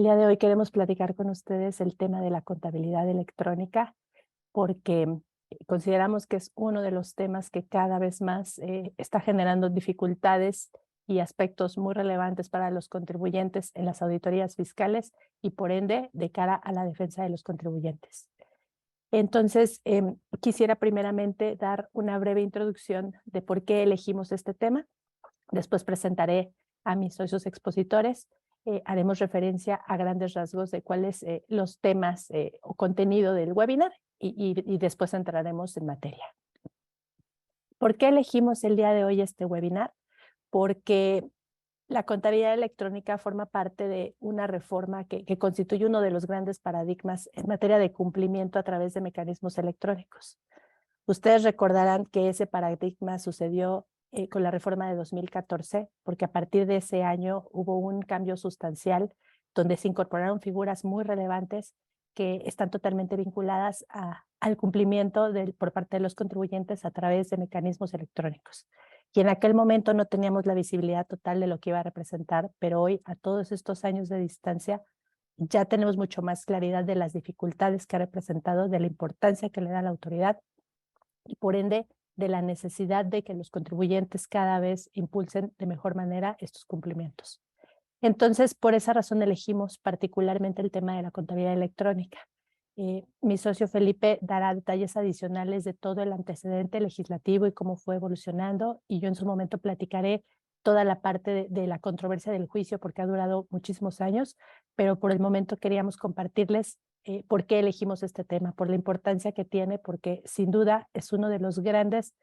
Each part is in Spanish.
El día de hoy queremos platicar con ustedes el tema de la contabilidad electrónica porque consideramos que es uno de los temas que cada vez más está generando dificultades y aspectos muy relevantes para los contribuyentes en las auditorías fiscales y por ende de cara a la defensa de los contribuyentes. Entonces, quisiera primeramente dar una breve introducción de por qué elegimos este tema. Después presentaré a mis socios expositores. Haremos referencia a grandes rasgos de cuáles los temas o contenido del webinar y después entraremos en materia. ¿Por qué elegimos el día de hoy este webinar? Porque la contabilidad electrónica forma parte de una reforma que constituye uno de los grandes paradigmas en materia de cumplimiento a través de mecanismos electrónicos. Ustedes recordarán que ese paradigma sucedió con la reforma de 2014, porque a partir de ese año hubo un cambio sustancial donde se incorporaron figuras muy relevantes que están totalmente vinculadas al cumplimiento por parte de los contribuyentes a través de mecanismos electrónicos. Y en aquel momento no teníamos la visibilidad total de lo que iba a representar, pero hoy, a todos estos años de distancia, ya tenemos mucho más claridad de las dificultades que ha representado, de la importancia que le da la autoridad y por ende de la necesidad de que los contribuyentes cada vez impulsen de mejor manera estos cumplimientos. Entonces, por esa razón elegimos particularmente el tema de la contabilidad electrónica. Mi socio Felipe dará detalles adicionales de todo el antecedente legislativo y cómo fue evolucionando, y yo en su momento platicaré toda la parte de la controversia del juicio porque ha durado muchísimos años, pero por el momento queríamos compartirles por qué elegimos este tema, por la importancia que tiene, porque sin duda es uno de los grandes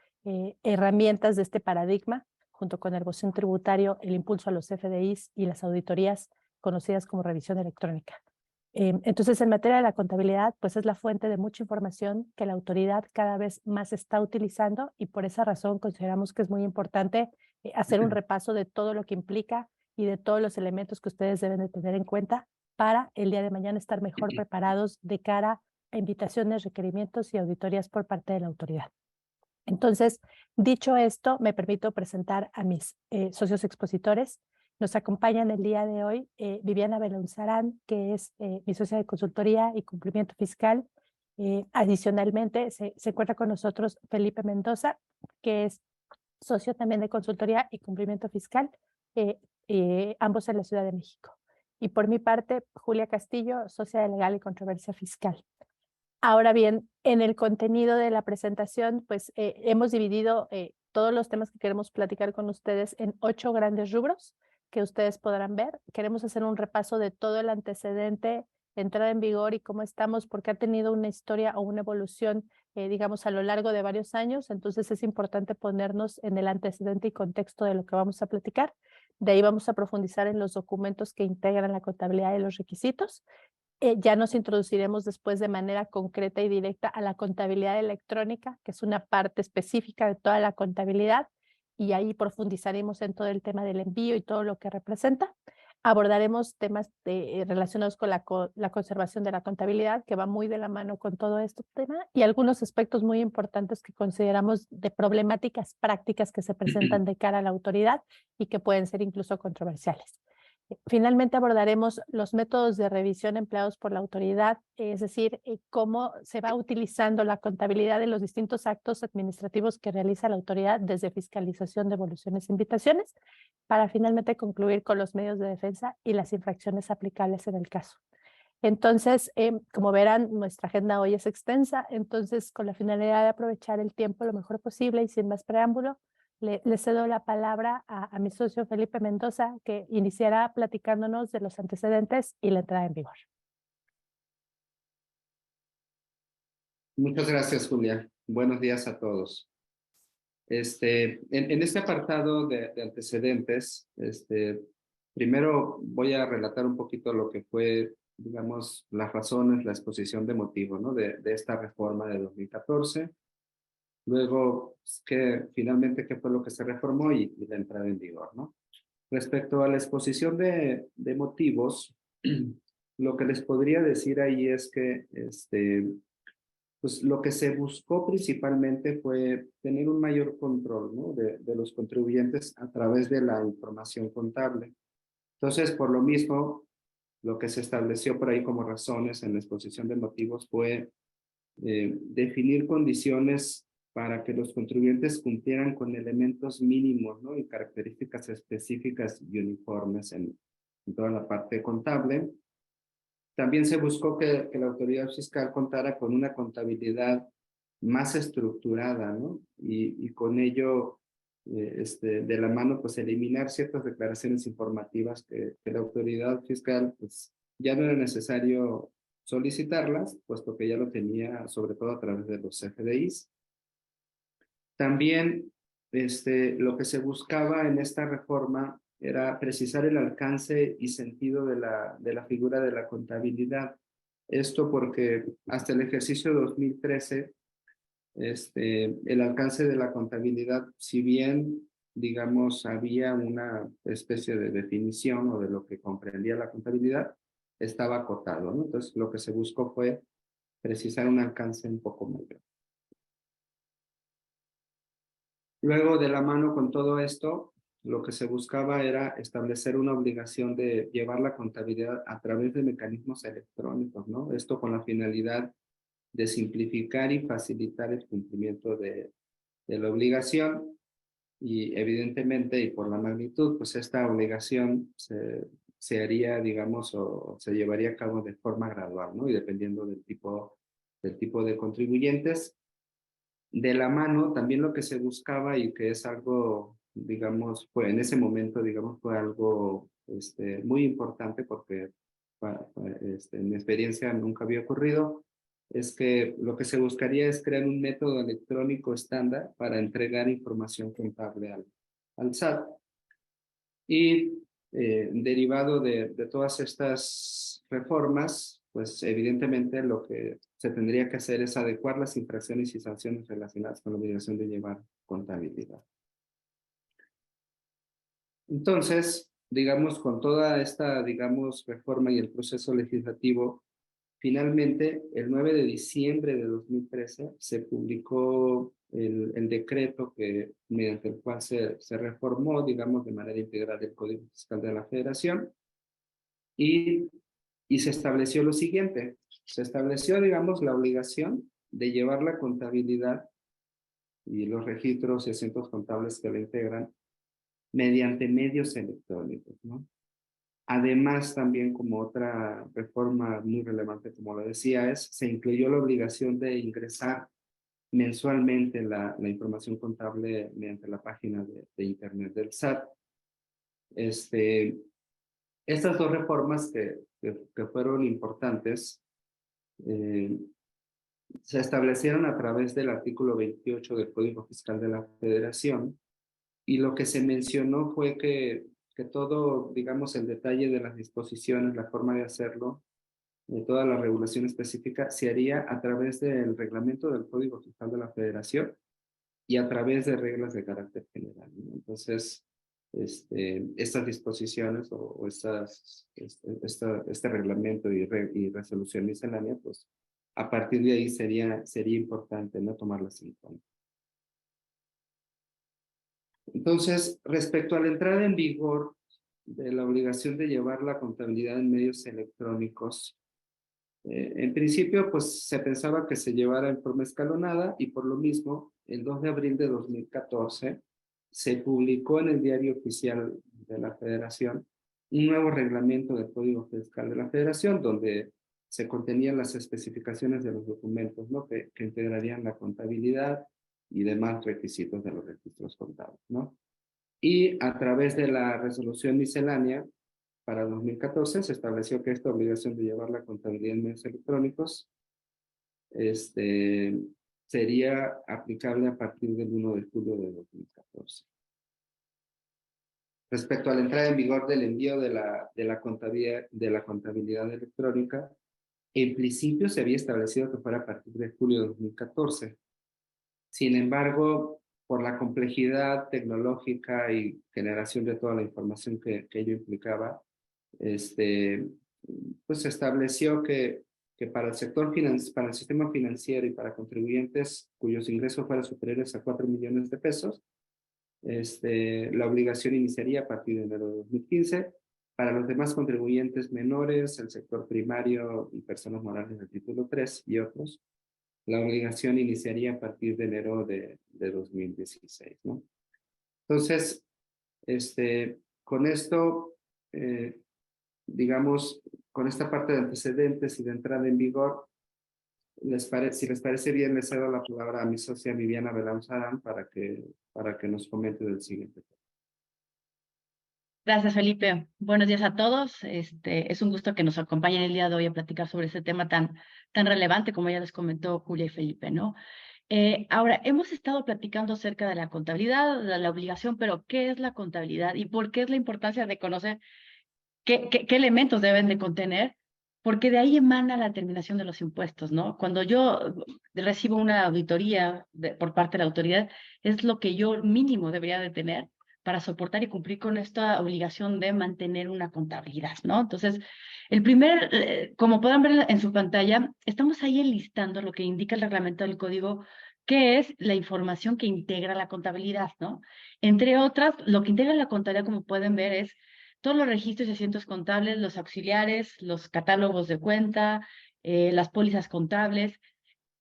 herramientas de este paradigma, junto con el buzón tributario, el impulso a los FDIs y las auditorías conocidas como revisión electrónica. Entonces, en materia de la contabilidad, pues es la fuente de mucha información que la autoridad cada vez más está utilizando y por esa razón consideramos que es muy importante hacer un repaso de todo lo que implica y de todos los elementos que ustedes deben de tener en cuenta para el día de mañana estar mejor preparados de cara a invitaciones, requerimientos y auditorías por parte de la autoridad. Entonces, dicho esto, me permito presentar a mis socios expositores. Nos acompañan el día de hoy Viviana Belonzarán, que es mi socia de consultoría y cumplimiento fiscal. Adicionalmente, se encuentra con nosotros Felipe Mendoza, que es socio también de consultoría y cumplimiento fiscal, ambos en la Ciudad de México. Y por mi parte, Julia Castillo, socia de legal y controversia fiscal. Ahora bien, en el contenido de la presentación, pues hemos dividido todos los temas que queremos platicar con ustedes en 8 grandes rubros que ustedes podrán ver. Queremos hacer un repaso de todo el antecedente, entrada en vigor y cómo estamos, porque ha tenido una historia o una evolución, digamos, a lo largo de varios años. Entonces es importante ponernos en el antecedente y contexto de lo que vamos a platicar. De ahí vamos a profundizar en los documentos que integran la contabilidad y los requisitos. Ya nos introduciremos después de manera concreta y directa a la contabilidad electrónica, que es una parte específica de toda la contabilidad, y ahí profundizaremos en todo el tema del envío y todo lo que representa. Abordaremos temas relacionados con la conservación de la contabilidad, que va muy de la mano con todo este tema, y algunos aspectos muy importantes que consideramos de problemáticas prácticas que se presentan de cara a la autoridad y que pueden ser incluso controversiales. Finalmente abordaremos los métodos de revisión empleados por la autoridad, es decir, cómo se va utilizando la contabilidad de los distintos actos administrativos que realiza la autoridad desde fiscalización, devoluciones e invitaciones, para finalmente concluir con los medios de defensa y las infracciones aplicables en el caso. Entonces, como verán, nuestra agenda hoy es extensa, entonces con la finalidad de aprovechar el tiempo lo mejor posible y sin más preámbulo, le cedo la palabra a mi socio Felipe Mendoza, que iniciará platicándonos de los antecedentes y la entrada en vigor. Muchas gracias, Julia. Buenos días a todos. En este apartado de antecedentes, primero voy a relatar un poquito lo que fue, digamos, las razones, la exposición de motivo, ¿no? de esta reforma de 2014. Luego, finalmente, qué fue lo que se reformó y la entrada en vigor, ¿no? Respecto a la exposición de motivos, lo que les podría decir ahí es que pues lo que se buscó principalmente fue tener un mayor control, ¿no? de los contribuyentes a través de la información contable. Entonces, por lo mismo, lo que se estableció por ahí como razones en la exposición de motivos fue definir condiciones para que los contribuyentes cumplieran con elementos mínimos, ¿no? Y características específicas y uniformes en toda la parte contable. También se buscó que la autoridad fiscal contara con una contabilidad más estructurada, ¿no? Y con ello, de la mano, pues eliminar ciertas declaraciones informativas que la autoridad fiscal, pues ya no era necesario solicitarlas, puesto que ya lo tenía, sobre todo a través de los CFDIs. También, lo que se buscaba en esta reforma era precisar el alcance y sentido de la figura de la contabilidad. Esto porque hasta el ejercicio 2013, el alcance de la contabilidad, si bien, digamos, había una especie de definición o de lo que comprendía la contabilidad, estaba acotado, ¿no? Entonces, lo que se buscó fue precisar un alcance un poco mayor. Luego, de la mano con todo esto, lo que se buscaba era establecer una obligación de llevar la contabilidad a través de mecanismos electrónicos, ¿no? Esto con la finalidad de simplificar y facilitar el cumplimiento de la obligación. Y evidentemente, y por la magnitud, pues esta obligación se haría, digamos, o se llevaría a cabo de forma gradual, ¿no? Y dependiendo del tipo de contribuyentes. De la mano, también lo que se buscaba y que es algo, digamos, fue en ese momento, digamos, fue algo muy importante porque en mi experiencia nunca había ocurrido, es que lo que se buscaría es crear un método electrónico estándar para entregar información contable al SAT. Y derivado de todas estas reformas, pues evidentemente lo que se tendría que hacer es adecuar las infracciones y sanciones relacionadas con la obligación de llevar contabilidad. Entonces, digamos, con toda esta, digamos, reforma y el proceso legislativo, finalmente, el 9 de diciembre de 2013, se publicó el decreto mediante el cual se reformó, digamos, de manera integral el Código Fiscal de la Federación y se estableció lo siguiente. Se estableció, digamos, la obligación de llevar la contabilidad y los registros y asientos contables que la integran mediante medios electrónicos, ¿no? Además, también como otra reforma muy relevante, como lo decía, se incluyó la obligación de ingresar mensualmente la información contable mediante la página de internet del SAT. Estas dos reformas que fueron importantes se establecieron a través del artículo 28 del Código Fiscal de la Federación y lo que se mencionó fue que todo, digamos, el detalle de las disposiciones, la forma de hacerlo, de toda la regulación específica, se haría a través del reglamento del Código Fiscal de la Federación y a través de reglas de carácter general, ¿no? Entonces, estas disposiciones o este reglamento y resolución miscelánea, pues a partir de ahí sería importante no tomarlas en cuenta. Entonces, respecto a la entrada en vigor de la obligación de llevar la contabilidad en medios electrónicos, en principio, pues se pensaba que se llevara en forma escalonada y por lo mismo, el 2 de abril de 2014, se publicó en el Diario Oficial de la Federación un nuevo reglamento del Código Fiscal de la Federación donde se contenían las especificaciones de los documentos, ¿no? que integrarían la contabilidad y demás requisitos de los registros contables, ¿no? Y a través de la resolución miscelánea para 2014 se estableció que esta obligación de llevar la contabilidad en medios electrónicos sería aplicable a partir del 1 de julio de 2014. Respecto a la entrada en vigor del envío de la contabilidad electrónica, en principio se había establecido que fuera a partir de julio de 2014. Sin embargo, por la complejidad tecnológica y generación de toda la información que ello implicaba, pues se estableció que para el sector para el sistema financiero y para contribuyentes cuyos ingresos fueran superiores a 4 millones de pesos, la obligación iniciaría a partir de enero de 2015 Para los demás contribuyentes menores, el sector primario y personas morales del título 3 y otros, la obligación iniciaría a partir de enero de 2016, ¿no? Entonces, con esto, digamos, con esta parte de antecedentes y de entrada en vigor, si les parece bien, les cedo la palabra a mi socia Viviana Belanzarán para que nos comente del siguiente tema. Gracias, Felipe. Buenos días a todos. Es un gusto que nos acompañen el día de hoy a platicar sobre este tema tan relevante, como ya les comentó Julia y Felipe, ¿no? Ahora, hemos estado platicando acerca de la contabilidad, de la obligación, pero ¿qué es la contabilidad y por qué es la importancia de conocer qué elementos deben de contener? Porque de ahí emana la determinación de los impuestos, ¿no? Cuando yo recibo una auditoría por parte de la autoridad, es lo que yo mínimo debería de tener para soportar y cumplir con esta obligación de mantener una contabilidad, ¿no? Entonces, como pueden ver en su pantalla, estamos ahí enlistando lo que indica el reglamento del código, que es la información que integra la contabilidad, ¿no? Entre otras, lo que integra la contabilidad, como pueden ver, es todos los registros y asientos contables, los auxiliares, los catálogos de cuenta, las pólizas contables,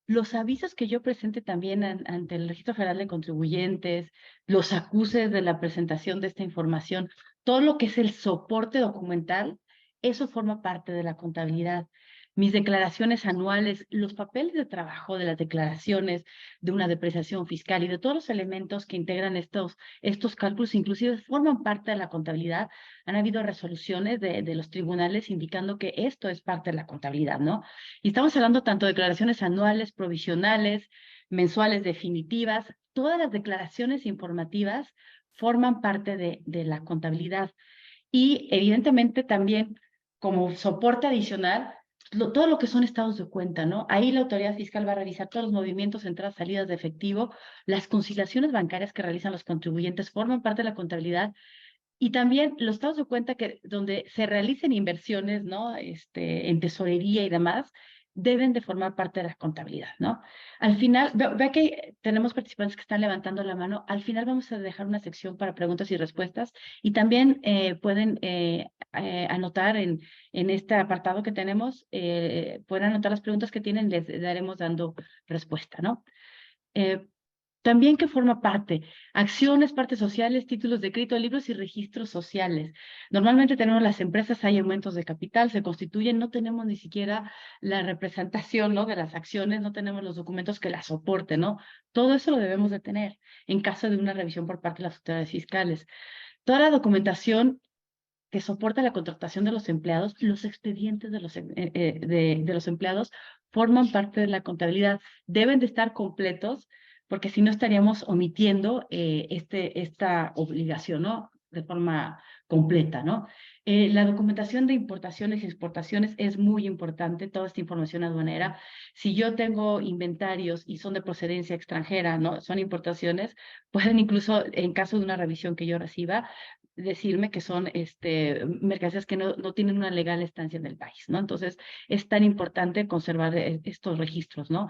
los avisos que yo presente también ante el Registro Federal de Contribuyentes, los acuses de la presentación de esta información, todo lo que es el soporte documental, eso forma parte de la contabilidad. Mis declaraciones anuales, los papeles de trabajo de las declaraciones, de una depreciación fiscal y de todos los elementos que integran estos cálculos, inclusive forman parte de la contabilidad. Han habido resoluciones de los tribunales indicando que esto es parte de la contabilidad, ¿no? Y estamos hablando tanto de declaraciones anuales, provisionales, mensuales, definitivas. Todas las declaraciones informativas forman parte de la contabilidad. Y evidentemente también como soporte adicional, todo lo que son estados de cuenta, ¿no? Ahí la autoridad fiscal va a revisar todos los movimientos, entradas, salidas de efectivo, las conciliaciones bancarias que realizan los contribuyentes forman parte de la contabilidad y también los estados de cuenta donde se realicen inversiones, ¿no? En tesorería y demás, deben de formar parte de la contabilidad, ¿no? Al final, ve que tenemos participantes que están levantando la mano. Al final vamos a dejar una sección para preguntas y respuestas y también pueden anotar en este apartado que tenemos, pueden anotar las preguntas que tienen, les daremos dando respuesta, ¿no? Eh, También que forma parte, acciones, partes sociales, títulos de crédito, libros y registros sociales. Normalmente tenemos las empresas, hay aumentos de capital, se constituyen, no tenemos ni siquiera la representación, ¿no? De las acciones, no tenemos los documentos que las soporten, ¿no? Todo eso lo debemos de tener en caso de una revisión por parte de las autoridades fiscales. Toda la documentación que soporta la contratación de los empleados, los expedientes de los empleados forman parte de la contabilidad. Deben de estar completos porque si no estaríamos omitiendo esta obligación, ¿no? De forma completa, ¿no? La documentación de importaciones y exportaciones es muy importante, toda esta información aduanera. Si yo tengo inventarios y son de procedencia extranjera, ¿no? Son importaciones, pueden incluso, en caso de una revisión que yo reciba, decirme que son mercancías que no tienen una legal estancia en el país, ¿no? Entonces, es tan importante conservar estos registros, ¿no?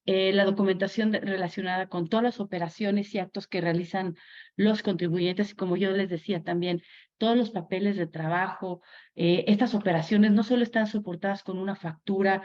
La documentación relacionada con todas las operaciones y actos que realizan los contribuyentes, y como yo les decía también, todos los papeles de trabajo, estas operaciones no solo están soportadas con una factura,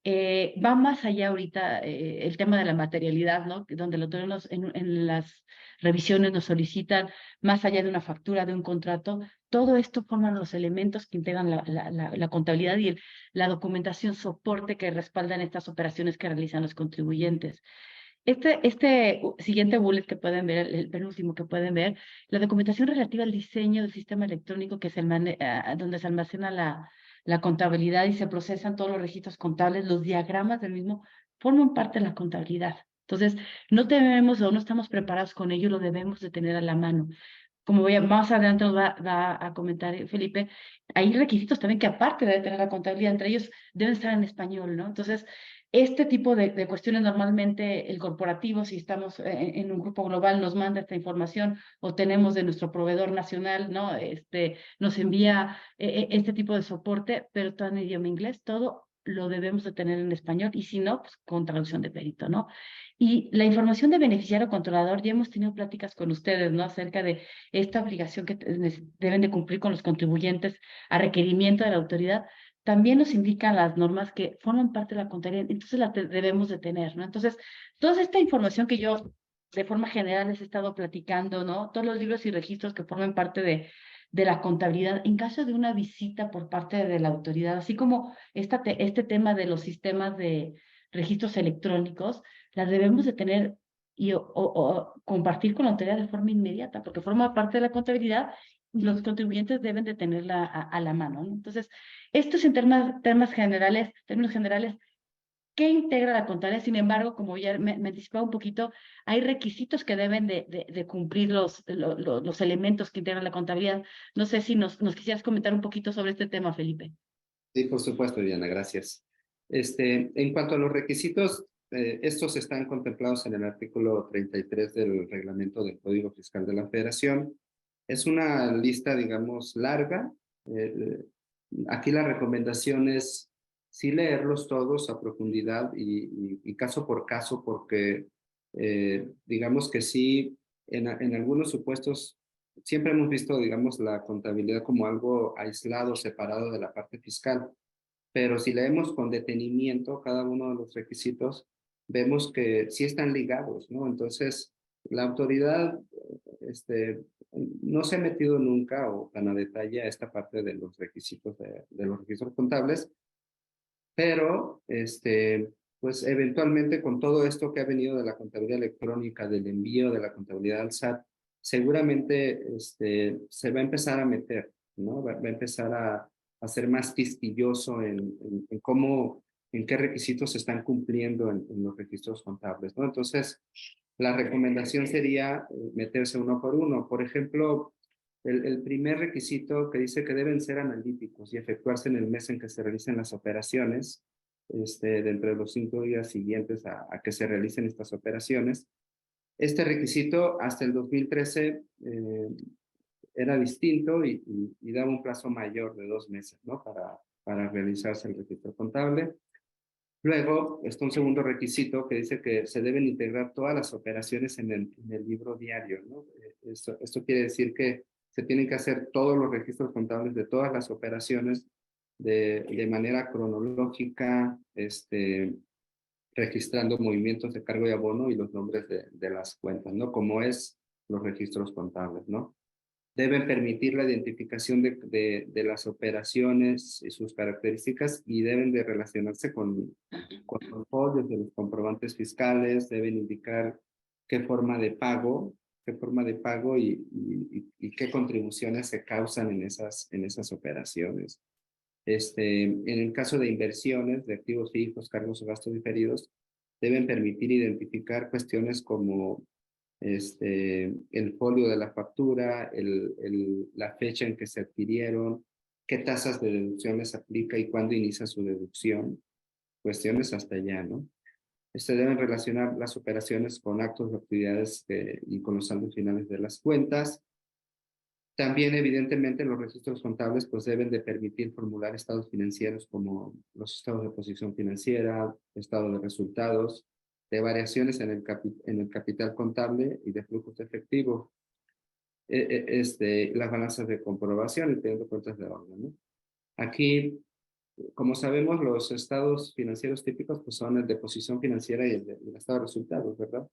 va más allá ahorita el tema de la materialidad, ¿no? Donde los en las revisiones nos solicitan más allá de una factura, de un contrato, todo esto forman los elementos que integran la contabilidad y la documentación soporte que respaldan estas operaciones que realizan los contribuyentes. Siguiente bullet que pueden ver, el penúltimo que pueden ver, la documentación relativa al diseño del sistema electrónico donde se almacena la contabilidad y se procesan todos los registros contables, los diagramas del mismo, forman parte de la contabilidad. Entonces, no tenemos o no estamos preparados con ello, lo debemos de tener a la mano. Como más adelante nos va a comentar Felipe, hay requisitos también que aparte de tener la contabilidad, entre ellos deben estar en español, ¿no? Entonces, este tipo de cuestiones normalmente el corporativo, si estamos en un grupo global, nos manda esta información o tenemos de nuestro proveedor nacional, ¿no? Nos envía este tipo de soporte, pero todo en idioma inglés, todo lo debemos de tener en español y si no, pues con traducción de perito, ¿no? Y la información de beneficiario controlador, ya hemos tenido pláticas con ustedes, ¿no? Acerca de esta obligación que deben de cumplir con los contribuyentes a requerimiento de la autoridad. También nos indican las normas que forman parte de la contabilidad, entonces las debemos de tener, ¿no? Entonces, toda esta información que yo de forma general les he estado platicando, ¿no? Todos los libros y registros que forman parte de la contabilidad en caso de una visita por parte de la autoridad, así como este tema de los sistemas de registros electrónicos, las debemos de tener y o compartir con la autoridad de forma inmediata, porque forma parte de la contabilidad y los contribuyentes deben de tenerla a la mano, ¿no? Entonces, esto es en términos generales, ¿qué integra la contabilidad? Sin embargo, como ya me anticipaba un poquito, hay requisitos que deben de cumplir los elementos que integran la contabilidad. No sé si nos quisieras comentar un poquito sobre este tema, Felipe. Sí, por supuesto, Diana, gracias. En cuanto a los requisitos, estos están contemplados en el artículo 33 del reglamento del Código Fiscal de la Federación. Es una lista, digamos, larga. Aquí la recomendación es sí leerlos todos a profundidad y caso por caso, porque digamos que sí, en algunos supuestos siempre hemos visto, digamos, la contabilidad como algo aislado, separado de la parte fiscal, pero si leemos con detenimiento cada uno de los requisitos, vemos que sí están ligados, ¿no? Entonces, la autoridad no se ha metido nunca o tan a detalle a esta parte de los requisitos de los registros contables, pero pues eventualmente con todo esto que ha venido de la contabilidad electrónica, del envío de la contabilidad al SAT, seguramente se va a empezar a meter, ¿no? Va a empezar a ser más quisquilloso en cómo, en qué requisitos se están cumpliendo en los registros contables, ¿no? Entonces, la recomendación sería meterse uno por uno. Por ejemplo, el primer requisito que dice que deben ser analíticos y efectuarse en el mes en que se realicen las operaciones, dentro de los 5 días siguientes a que se realicen estas operaciones. Este requisito hasta el 2013 era distinto y daba un plazo mayor de 2 meses, ¿no? Para realizarse el registro contable. Luego está un segundo requisito que dice que se deben integrar todas las operaciones en el libro diario, ¿no? Esto quiere decir que se tienen que hacer todos los registros contables de todas las operaciones de manera cronológica, registrando movimientos de cargo y abono y los nombres de las cuentas, ¿no? Como es los registros contables, ¿no? Deben permitir la identificación de las operaciones y sus características y deben de relacionarse con los folios de los comprobantes fiscales, deben indicar qué forma de pago y qué contribuciones se causan en esas operaciones. En el caso de inversiones de activos fijos, cargos o gastos diferidos, deben permitir identificar cuestiones como el folio de la factura, la fecha en que se adquirieron, qué tasas de deducciones aplica y cuándo inicia su deducción, cuestiones hasta allá, ¿no? Deben relacionar las operaciones con actos o actividades y con los saldos finales de las cuentas. También, evidentemente, los registros contables pues, deben de permitir formular estados financieros como los estados de posición financiera, estado de resultados, de variaciones en el capital contable y de flujos de efectivo, las balanzas de comprobación y teniendo cuentas de orden, ¿no? Aquí, como sabemos, los estados financieros típicos pues, son el de posición financiera y el estado de resultados, ¿verdad?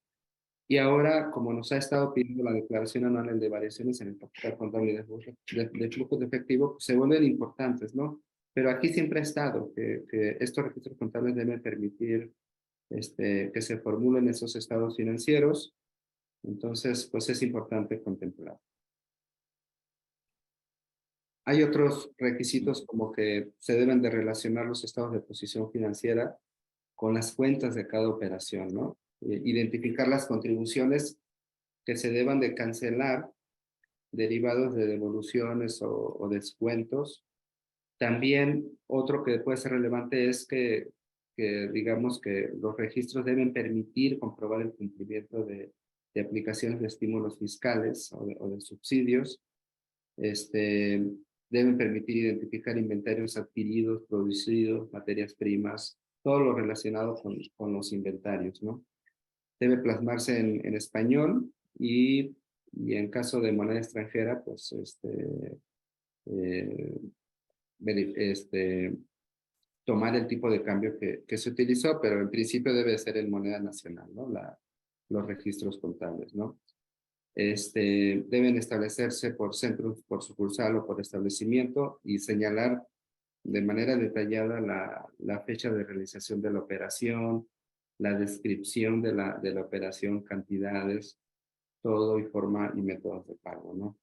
Y ahora, como nos ha estado pidiendo la declaración anual de variaciones en el capital contable de flujos de efectivo, pues se vuelven importantes, ¿no? Pero aquí siempre ha estado que estos registros contables deben permitir que se formulen esos estados financieros. Entonces, pues es importante contemplar. Hay otros requisitos como que se deben de relacionar los estados de posición financiera con las cuentas de cada operación, ¿no? Identificar las contribuciones que se deban de cancelar derivados de devoluciones o descuentos. También otro que puede ser relevante es que digamos que los registros deben permitir comprobar el cumplimiento de aplicaciones de estímulos fiscales o de subsidios. deben permitir identificar inventarios adquiridos, producidos, materias primas, todo lo relacionado con los inventarios, ¿no? Debe plasmarse en español y en caso de moneda extranjera, pues tomar el tipo de cambio que se utilizó, pero en principio debe ser en moneda nacional, ¿no? Los registros contables, ¿no? Deben establecerse por centro, por sucursal o por establecimiento y señalar de manera detallada la fecha de realización de la operación, la descripción de la operación, cantidades, todo y forma y métodos de pago, ¿no?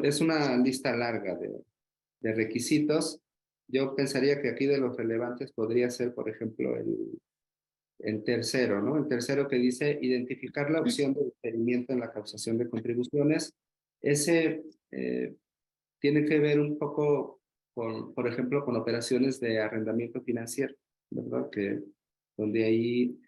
Es una lista larga de requisitos. Yo pensaría que aquí de los relevantes podría ser, por ejemplo, el tercero, ¿no? El tercero que dice identificar la opción de diferimiento en la causación de contribuciones. Ese tiene que ver un poco con, por ejemplo, con operaciones de arrendamiento financiero, ¿verdad? Donde ahí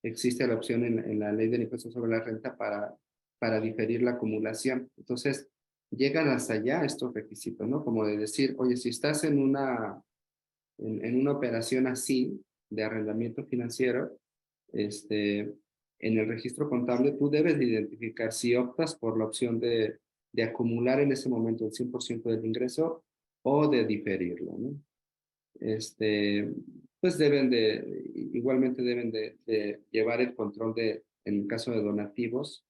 existe la opción en la ley del impuesto sobre la renta para diferir la acumulación. Entonces, llegan hasta allá estos requisitos, ¿no? Como de decir, oye, si estás en una operación así, de arrendamiento financiero, en el registro contable tú debes de identificar si optas por la opción de acumular en ese momento el 100% del ingreso o de diferirlo, ¿no? Pues igualmente deben de llevar el control en el caso de donativos,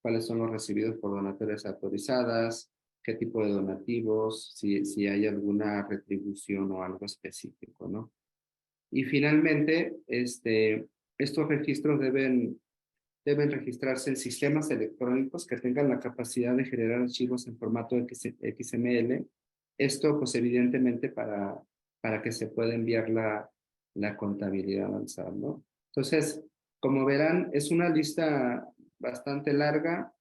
cuáles son los recibidos por donatorias autorizadas, qué tipo de donativos, si hay alguna retribución o algo específico, ¿no? Y finalmente, estos registros deben registrarse en sistemas electrónicos que tengan la capacidad de generar archivos en formato XML. Esto, pues evidentemente, para que se pueda enviar la contabilidad al SAT, ¿no? Entonces, como verán, es una lista bastante larga.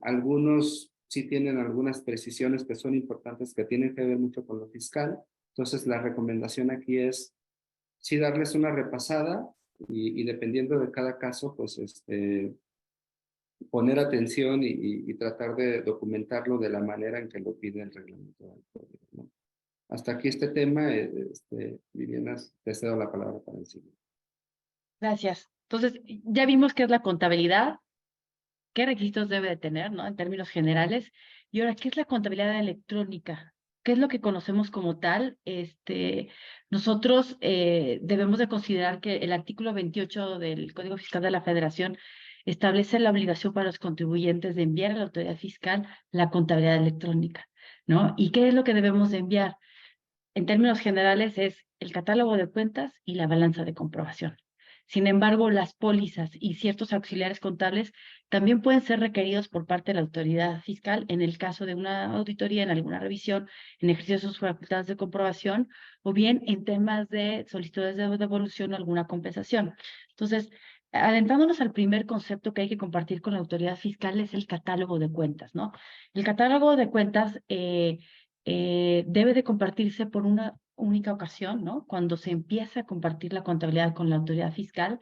Algunos sí tienen algunas precisiones que son importantes, que tienen que ver mucho con lo fiscal. Entonces, la recomendación aquí es sí darles una repasada y dependiendo de cada caso, pues poner atención y tratar de documentarlo de la manera en que lo pide el reglamento del código, ¿no? Hasta aquí este tema, Viviana, te cedo la palabra para el siguiente. Gracias. Entonces, ya vimos qué es la contabilidad, qué requisitos debe de tener, ¿no? En términos generales. Y ahora, ¿qué es la contabilidad electrónica? ¿Qué es lo que conocemos como tal? Nosotros debemos de considerar que el artículo 28 del Código Fiscal de la Federación establece la obligación para los contribuyentes de enviar a la autoridad fiscal la contabilidad electrónica, ¿no? ¿Y qué es lo que debemos de enviar? En términos generales es el catálogo de cuentas y la balanza de comprobación. Sin embargo, las pólizas y ciertos auxiliares contables también pueden ser requeridos por parte de la autoridad fiscal en el caso de una auditoría, en alguna revisión, en ejercicio de sus facultades de comprobación o bien en temas de solicitudes de devolución o alguna compensación. Entonces, adentrándonos al primer concepto que hay que compartir con la autoridad fiscal es el catálogo de cuentas, ¿no? El catálogo de cuentas debe de compartirse por una única ocasión, ¿no? Cuando se empieza a compartir la contabilidad con la autoridad fiscal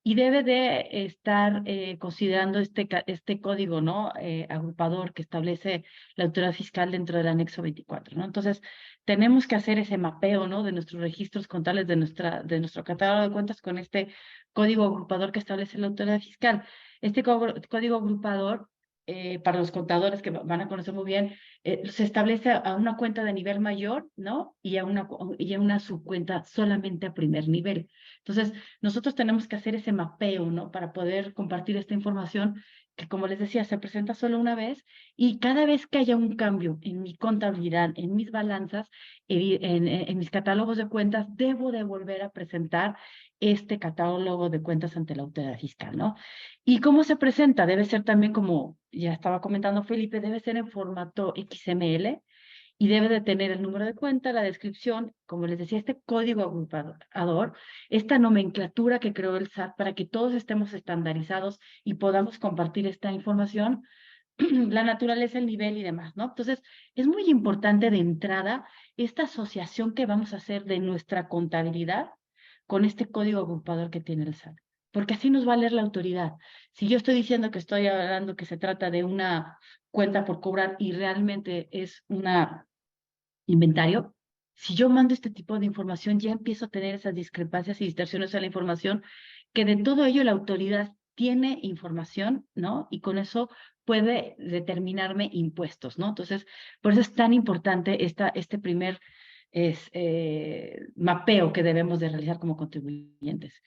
y debe de estar considerando este código, ¿no? Agrupador que establece la autoridad fiscal dentro del anexo 24, ¿no? Entonces, tenemos que hacer ese mapeo, ¿no? De nuestros registros contables, de nuestro catálogo de cuentas con este código agrupador que establece la autoridad fiscal. Este código agrupador, para los contadores que van a conocer muy bien, se establece a una cuenta de nivel mayor, ¿no? Y a una subcuenta solamente a primer nivel. Entonces, nosotros tenemos que hacer ese mapeo, ¿no? Para poder compartir esta información que, como les decía, se presenta solo una vez y cada vez que haya un cambio en mi contabilidad, en mis balanzas, en mis catálogos de cuentas, debo de volver a presentar este catálogo de cuentas ante la autoridad fiscal, ¿no? ¿Y cómo se presenta? Debe ser también, como ya estaba comentando Felipe, debe ser en formato XML y debe de tener el número de cuenta, la descripción, como les decía, este código agrupador, esta nomenclatura que creó el SAT para que todos estemos estandarizados y podamos compartir esta información, la naturaleza, el nivel y demás, ¿no? Entonces, es muy importante de entrada esta asociación que vamos a hacer de nuestra contabilidad con este código agrupador que tiene el SAT. porque así nos va a leer la autoridad. Si yo estoy diciendo que estoy hablando que se trata de una cuenta por cobrar y realmente es una inventario, si yo mando este tipo de información, ya empiezo a tener esas discrepancias y distorsiones en la información, que de todo ello la autoridad tiene información, ¿no? Y con eso puede determinarme impuestos, ¿no? Entonces, por eso es tan importante este primer mapeo que debemos de realizar como contribuyentes.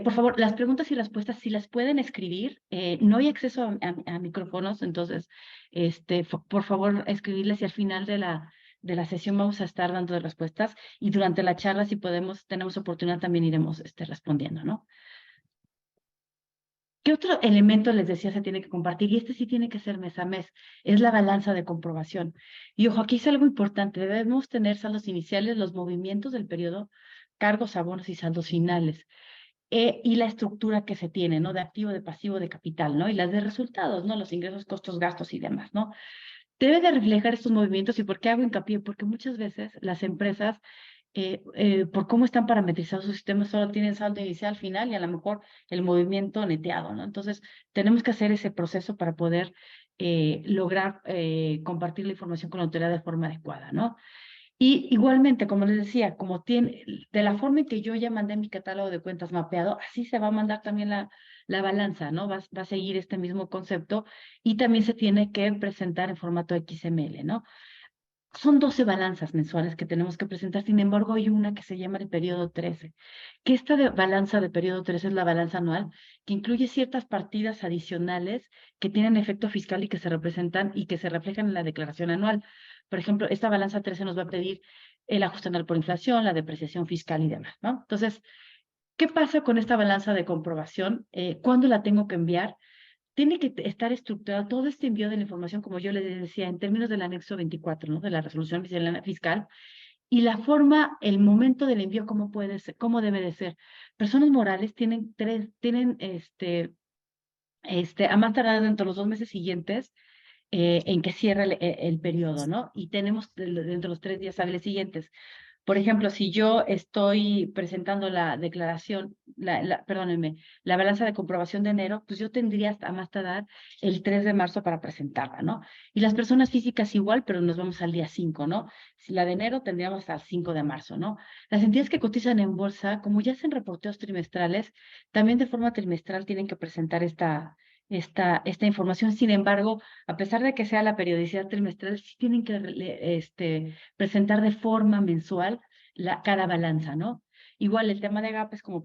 Por favor, las preguntas y respuestas, si las pueden escribir, no hay acceso a micrófonos, entonces, por favor, escribirles y al final de la sesión vamos a estar dando respuestas y durante la charla, si podemos, tenemos oportunidad, también iremos respondiendo, ¿no? ¿Qué otro elemento les decía se tiene que compartir? Y este sí tiene que ser mes a mes, es la balanza de comprobación. Y ojo, aquí es algo importante, debemos tener saldos iniciales, los movimientos del periodo, cargos, abonos y saldos finales. Y la estructura que se tiene, ¿no? De activo, de pasivo, de capital, ¿no? Y las de resultados, ¿no? Los ingresos, costos, gastos y demás, ¿no? Debe de reflejar estos movimientos. ¿Y por qué hago hincapié? Porque muchas veces las empresas, por cómo están parametrizados sus sistemas, solo tienen saldo inicial, final y a lo mejor el movimiento neteado, ¿no? Entonces, tenemos que hacer ese proceso para poder lograr compartir la información con la autoridad de forma adecuada, ¿no? Y igualmente, como les decía, como tiene, de la forma en que yo ya mandé mi catálogo de cuentas mapeado, así se va a mandar también la balanza, ¿no? Va a seguir este mismo concepto y también se tiene que presentar en formato XML, ¿no? Son 12 balanzas mensuales que tenemos que presentar, sin embargo, hay una que se llama el periodo 13, que esta balanza de periodo 13 es la balanza anual, que incluye ciertas partidas adicionales que tienen efecto fiscal y que se representan y que se reflejan en la declaración anual. Por ejemplo, esta balanza 13 nos va a pedir el ajuste anual por inflación, la depreciación fiscal y demás, ¿no? Entonces, ¿qué pasa con esta balanza de comprobación? ¿Cuándo la tengo que enviar? Tiene que estar estructurado todo este envío de la información, como yo les decía, en términos del anexo 24, ¿no? De la resolución miscelánea fiscal, y la forma, el momento del envío, cómo puede ser, cómo debe de ser. Personas morales tienen a más tardar dentro de los 2 meses siguientes en que cierra el periodo, ¿no? Y tenemos dentro de los 3 días hábiles siguientes. Por ejemplo, si yo estoy presentando la declaración, perdónenme, la balanza de comprobación de enero, pues yo tendría hasta más tardar el 3 de marzo para presentarla, ¿no? Y las personas físicas igual, pero nos vamos al día 5, ¿no? Si la de enero tendríamos hasta el 5 de marzo, ¿no? Las entidades que cotizan en bolsa, como ya hacen reporteos trimestrales, también de forma trimestral tienen que presentar esta información. Sin embargo, a pesar de que sea la periodicidad trimestral, sí tienen que presentar de forma mensual cada balanza, ¿no? Igual el tema de GAP es como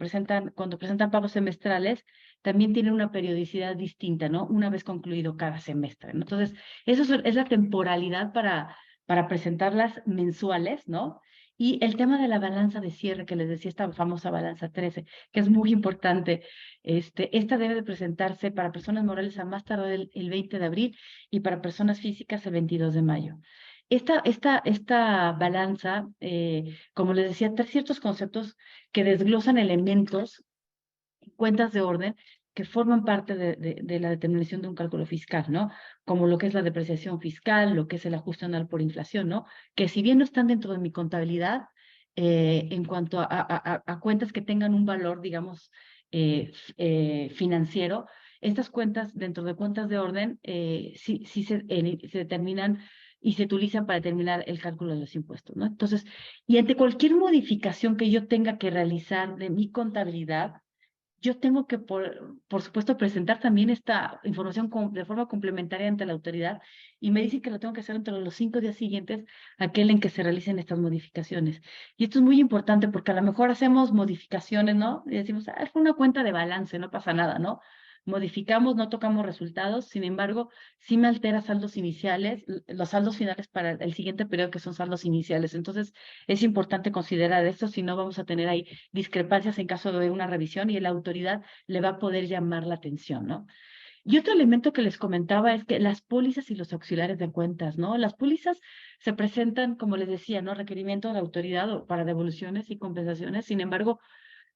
cuando presentan pagos semestrales, también tienen una periodicidad distinta, ¿no? Una vez concluido cada semestre, ¿no? Entonces, es la temporalidad para presentarlas mensuales, ¿no? Y el tema de la balanza de cierre, que les decía, esta famosa balanza 13, que es muy importante, esta debe de presentarse para personas morales a más tardar el 20 de abril y para personas físicas el 22 de mayo. Esta balanza, como les decía, trae ciertos conceptos que desglosan elementos, cuentas de orden, que forman parte de la determinación de un cálculo fiscal, ¿no? Como lo que es la depreciación fiscal, lo que es el ajuste anual por inflación, ¿no? Que si bien no están dentro de mi contabilidad, en cuanto a cuentas que tengan un valor, digamos, financiero, estas cuentas, dentro de cuentas de orden, sí se determinan y se utilizan para determinar el cálculo de los impuestos, ¿no? Entonces, y ante cualquier modificación que yo tenga que realizar de mi contabilidad, yo tengo que, por supuesto, presentar también esta información de forma complementaria ante la autoridad y me dicen que lo tengo que hacer entre los 5 días siguientes a aquel en que se realicen estas modificaciones. Y esto es muy importante porque a lo mejor hacemos modificaciones, ¿no? Y decimos, fue una cuenta de balance, no pasa nada, ¿no? Modificamos, no tocamos resultados, sin embargo, sí me altera saldos iniciales, los saldos finales para el siguiente periodo que son saldos iniciales. Entonces, es importante considerar esto, si no vamos a tener ahí discrepancias en caso de una revisión y la autoridad le va a poder llamar la atención, ¿no? Y otro elemento que les comentaba es que las pólizas y los auxiliares de cuentas, ¿no? Las pólizas se presentan, como les decía, ¿no? Requerimiento de la autoridad para devoluciones y compensaciones. Sin embargo,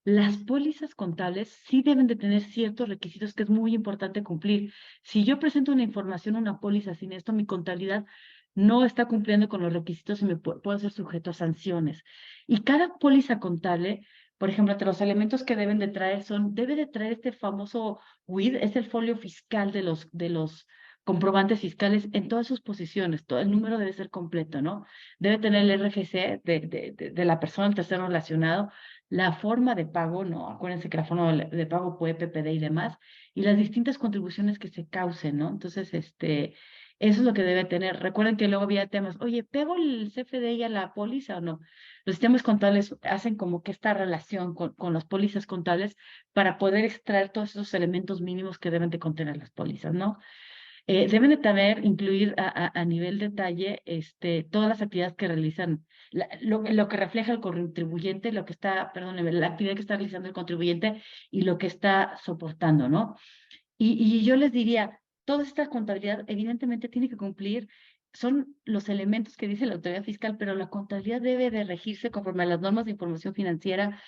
las pólizas contables sí deben de tener ciertos requisitos que es muy importante cumplir. Si yo presento una información, una póliza sin esto, mi contabilidad no está cumpliendo con los requisitos y me puedo ser sujeto a sanciones. Y cada póliza contable Por ejemplo, entre los elementos que deben de traer debe de traer este famoso WID, es el folio fiscal de los comprobantes fiscales en todas sus posiciones, todo el número debe ser completo, ¿no? Debe tener el RFC de la persona, el tercero relacionado, la forma de pago, ¿no? Acuérdense que la forma de pago puede PPD y demás, y las distintas contribuciones que se causen, ¿no? Entonces, eso es lo que debe tener. Recuerden que luego había temas, oye, ¿pego el CFDI a la póliza o no? Los sistemas contables hacen como que esta relación con las pólizas contables para poder extraer todos esos elementos mínimos que deben de contener las pólizas, ¿no? Deben de también incluir a nivel detalle todas las actividades que realizan, lo que refleja el contribuyente, lo que está, perdón, la actividad que está realizando el contribuyente y lo que está soportando, ¿no? Y yo les diría, toda esta contabilidad evidentemente tiene que cumplir, son los elementos que dice la autoridad fiscal, pero la contabilidad debe de regirse conforme a las normas de información financiera.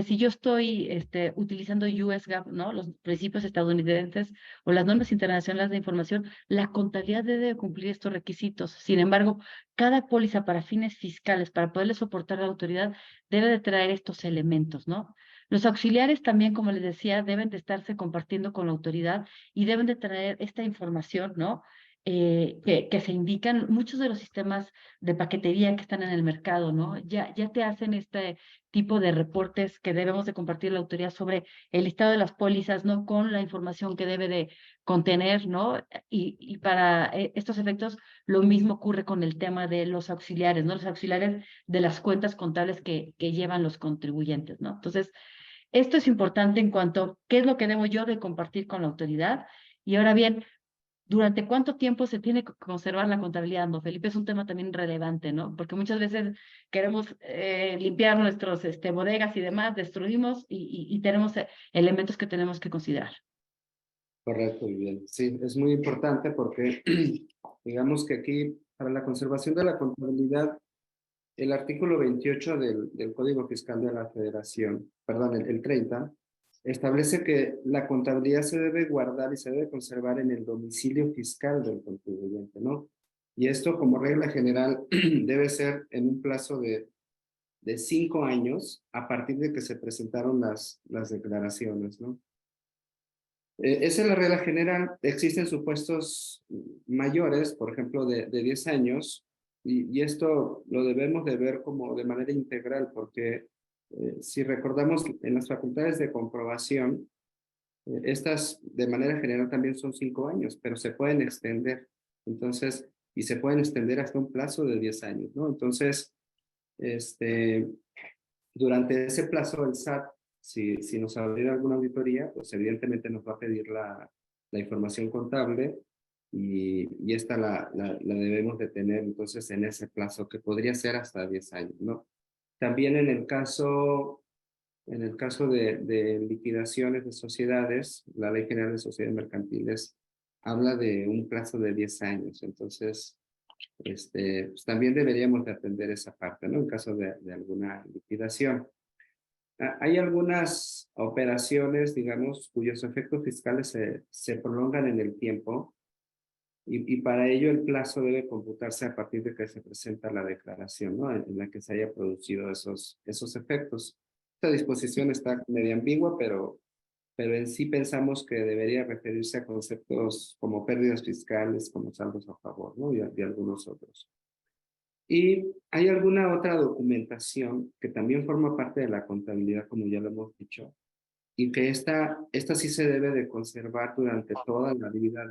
Si yo estoy utilizando US GAAP, ¿no? Los principios estadounidenses o las normas internacionales de información, la contabilidad debe de cumplir estos requisitos. Sin embargo, cada póliza para fines fiscales, para poderle soportar a la autoridad, debe de traer estos elementos, ¿no? Los auxiliares también, como les decía, deben de estarse compartiendo con la autoridad y deben de traer esta información, ¿no? Que se indican muchos de los sistemas de paquetería que están en el mercado, ¿no? Ya te hacen tipo de reportes que debemos de compartir la autoridad sobre el listado de las pólizas, ¿no? Con la información que debe de contener, ¿no? Y para estos efectos, lo mismo ocurre con el tema de los auxiliares, ¿no? Los auxiliares de las cuentas contables que llevan los contribuyentes, ¿no? Entonces, esto es importante en cuanto a qué es lo que debo yo de compartir con la autoridad. Y ahora bien, ¿durante cuánto tiempo se tiene que conservar la contabilidad, no, Felipe? Es un tema también relevante, ¿no? Porque muchas veces queremos limpiar nuestros bodegas y demás, destruimos y tenemos elementos que tenemos que considerar. Correcto, Vivian. Sí, es muy importante porque digamos que aquí, para la conservación de la contabilidad, el artículo 28 del Código Fiscal de la Federación, perdón, el 30, establece que la contabilidad se debe guardar y se debe conservar en el domicilio fiscal del contribuyente, ¿no? Y esto, como regla general, debe ser en un plazo de 5 años a partir de que se presentaron las declaraciones, ¿no? Esa es la regla general. Existen supuestos mayores, por ejemplo, de 10 años, y esto lo debemos de ver como de manera integral, porque si recordamos en las facultades de comprobación, estas de manera general también son 5 años, pero se pueden extender. Entonces, y se pueden extender hasta un plazo de 10 años, ¿no? Entonces, durante ese plazo el SAT, si nos abriera alguna auditoría, pues evidentemente nos va a pedir la información contable y esta la debemos de tener entonces en ese plazo, que podría ser hasta 10 años, ¿no? También en el caso de liquidaciones de sociedades, la Ley General de Sociedades Mercantiles habla de un plazo de 10 años, entonces pues también deberíamos de atender esa parte, ¿no? En caso de alguna liquidación. Hay algunas operaciones, digamos, cuyos efectos fiscales se prolongan en el tiempo y para ello el plazo debe computarse a partir de que se presenta la declaración, ¿no? En la que se haya producido esos efectos. Esta disposición está medio ambigua, pero en sí pensamos que debería referirse a conceptos como pérdidas fiscales, como saldos a favor, ¿no? Y algunos otros. Y hay alguna otra documentación que también forma parte de la contabilidad, como ya lo hemos dicho, y que esta sí se debe de conservar durante toda la vida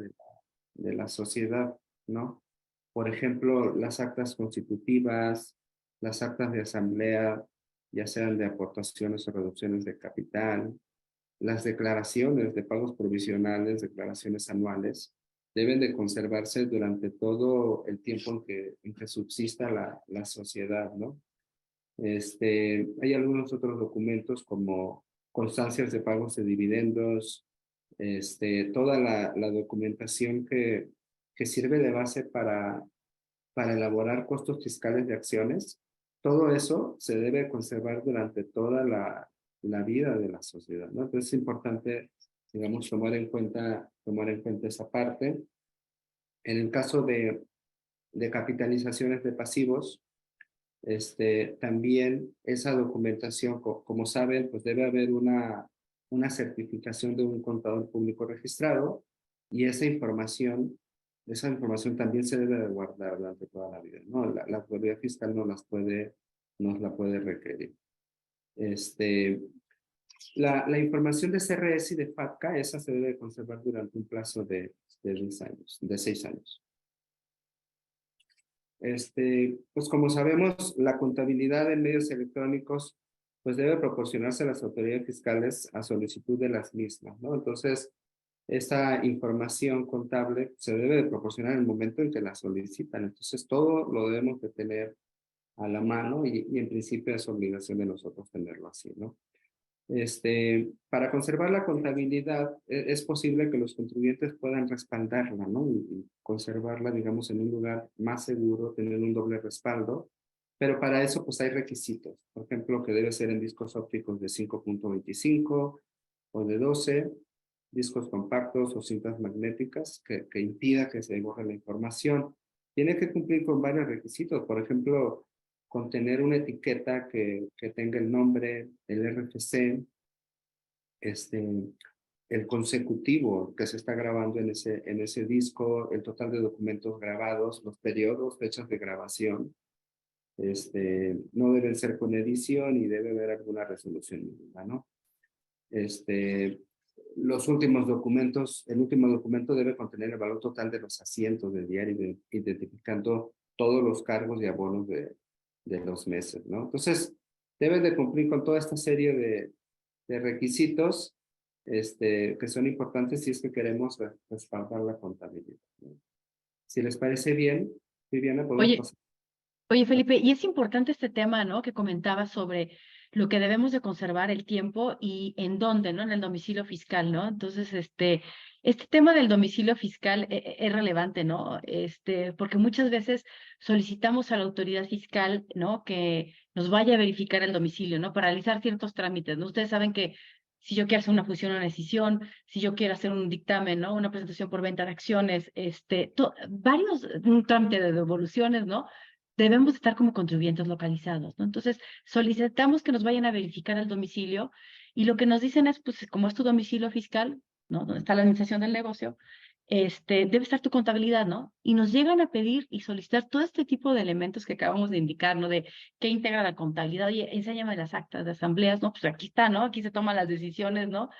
de la sociedad, ¿no? Por ejemplo, las actas constitutivas, las actas de asamblea, ya sean de aportaciones o reducciones de capital, las declaraciones de pagos provisionales, declaraciones anuales, deben de conservarse durante todo el tiempo en que subsista la sociedad, ¿no? Hay algunos otros documentos como constancias de pagos de dividendos, toda la documentación que sirve de base para elaborar costos fiscales de acciones, todo eso se debe conservar durante toda la vida de la sociedad, ¿no? Entonces es importante, digamos, tomar en cuenta esa parte. En el caso de capitalizaciones de pasivos, También esa documentación, como saben, pues debe haber una certificación de un contador público registrado y esa información también se debe de guardar durante toda la vida, ¿no? La autoridad fiscal nos la puede requerir. La información de CRS y de FATCA, esa se debe conservar durante un plazo de 10 años, de 6 años. Pues como sabemos, la contabilidad en medios electrónicos pues debe proporcionarse a las autoridades fiscales a solicitud de las mismas, ¿no? Entonces, esta información contable se debe de proporcionar en el momento en que la solicitan. Entonces, todo lo debemos de tener a la mano y en principio es obligación de nosotros tenerlo así, ¿no? Para conservar la contabilidad, es posible que los contribuyentes puedan respaldarla, ¿no? Y conservarla, digamos, en un lugar más seguro, tener un doble respaldo, pero para eso, pues hay requisitos. Por ejemplo, que debe ser en discos ópticos de 5.25 o de 12, discos compactos o cintas magnéticas que impida que se borre la información. Tiene que cumplir con varios requisitos, por ejemplo, contener una etiqueta que tenga el nombre, el RFC, el consecutivo que se está grabando en ese disco, el total de documentos grabados, los periodos, fechas de grabación. No deben ser con edición y debe haber alguna resolución mínima, ¿no? Los últimos documentos, el último documento debe contener el valor total de los asientos del diario, identificando todos los cargos y abonos de los meses, ¿no? Entonces, deben de cumplir con toda esta serie de requisitos que son importantes si es que queremos respaldar la contabilidad, ¿no? Si les parece bien, Viviana, podemos Oye, pasar. Oye, Felipe, y es importante este tema, ¿no? Que comentabas sobre lo que debemos de conservar el tiempo y en dónde, ¿no? En el domicilio fiscal, ¿no? Entonces, este tema del domicilio fiscal es relevante, ¿no? Porque muchas veces solicitamos a la autoridad fiscal, ¿no? Que nos vaya a verificar el domicilio, ¿no? Para realizar ciertos trámites, ¿no? Ustedes saben que si yo quiero hacer una fusión o una decisión, si yo quiero hacer un dictamen, ¿no? Una presentación por venta de acciones, un trámite de devoluciones, ¿no? Debemos estar como contribuyentes localizados, ¿no? Entonces, solicitamos que nos vayan a verificar el domicilio y lo que nos dicen es, pues, como es tu domicilio fiscal, ¿no? Donde está la administración del negocio, debe estar tu contabilidad, ¿no? Y nos llegan a pedir y solicitar todo este tipo de elementos que acabamos de indicar, ¿no? De qué integra la contabilidad, oye, enséñame las actas de asambleas, ¿no? Pues aquí está, ¿no? Aquí se toman las decisiones, ¿no?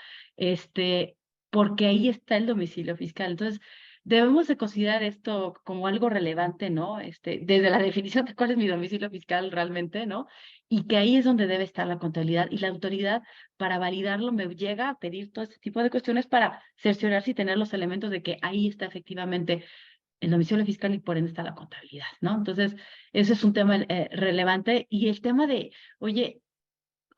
Porque ahí está el domicilio fiscal. Entonces, debemos de considerar esto como algo relevante, ¿no? Desde la definición de cuál es mi domicilio fiscal realmente, ¿no? Y que ahí es donde debe estar la contabilidad y la autoridad para validarlo me llega a pedir todo este tipo de cuestiones para cerciorarse y tener los elementos de que ahí está efectivamente el domicilio fiscal y por ende está la contabilidad, ¿no? Entonces, ese es un tema relevante y el tema de, oye,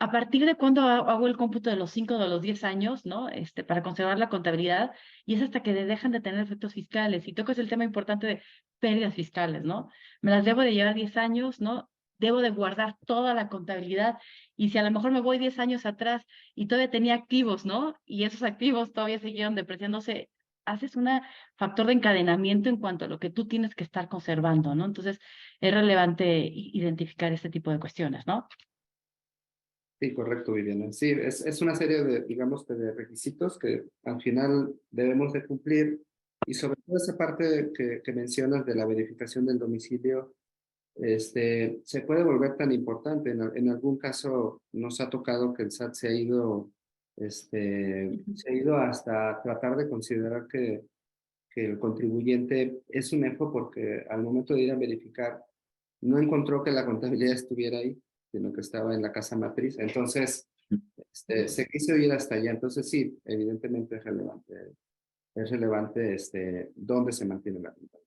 ¿a partir de cuándo hago el cómputo de los 5 o de los 10 años, ¿no? Para conservar la contabilidad, y es hasta que dejan de tener efectos fiscales. Y tocas el tema importante de pérdidas fiscales, ¿no? Me las debo de llevar 10 años, ¿no? Debo de guardar toda la contabilidad. Y si a lo mejor me voy 10 años atrás y todavía tenía activos, ¿no? Y esos activos todavía siguieron depreciándose, haces un factor de encadenamiento en cuanto a lo que tú tienes que estar conservando, ¿no? Entonces, es relevante identificar este tipo de cuestiones, ¿no? Sí, correcto, Viviana. Sí, es una serie de, digamos, de requisitos que al final debemos de cumplir y sobre todo esa parte que mencionas de la verificación del domicilio, se puede volver tan importante. En algún caso nos ha tocado que el SAT se ha ido hasta tratar de considerar que el contribuyente es un EFO porque al momento de ir a verificar no encontró que la contabilidad estuviera ahí, sino que estaba en la casa matriz. Entonces, se quiso ir hasta allá. Entonces, sí, evidentemente es relevante dónde se mantiene la contabilidad.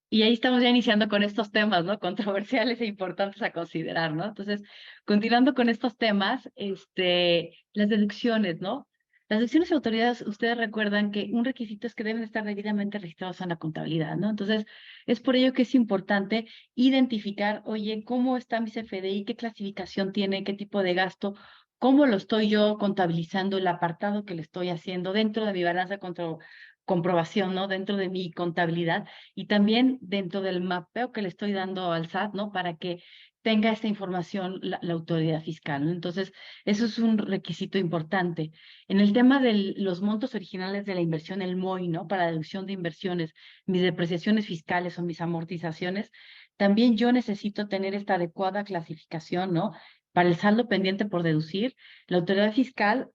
Y ahí estamos ya iniciando con estos temas, ¿no? Controversiales e importantes a considerar, ¿no? Entonces, continuando con estos temas, las deducciones, ¿no? Las deducciones y autoridades, ustedes recuerdan que un requisito es que deben estar debidamente registrados en la contabilidad, ¿no? Entonces, es por ello que es importante identificar, oye, ¿cómo está mi CFDI? ¿Qué clasificación tiene? ¿Qué tipo de gasto? ¿Cómo lo estoy yo contabilizando? El apartado que le estoy haciendo dentro de mi balanza contra comprobación, ¿no? Dentro de mi contabilidad y también dentro del mapeo que le estoy dando al SAT, ¿no? Para que tenga esta información la autoridad fiscal, ¿no? Entonces, eso es un requisito importante. En el tema de los montos originales de la inversión, el MOI, ¿no? Para deducción de inversiones, mis depreciaciones fiscales o mis amortizaciones, también yo necesito tener esta adecuada clasificación, ¿no? Para el saldo pendiente por deducir, la autoridad fiscal,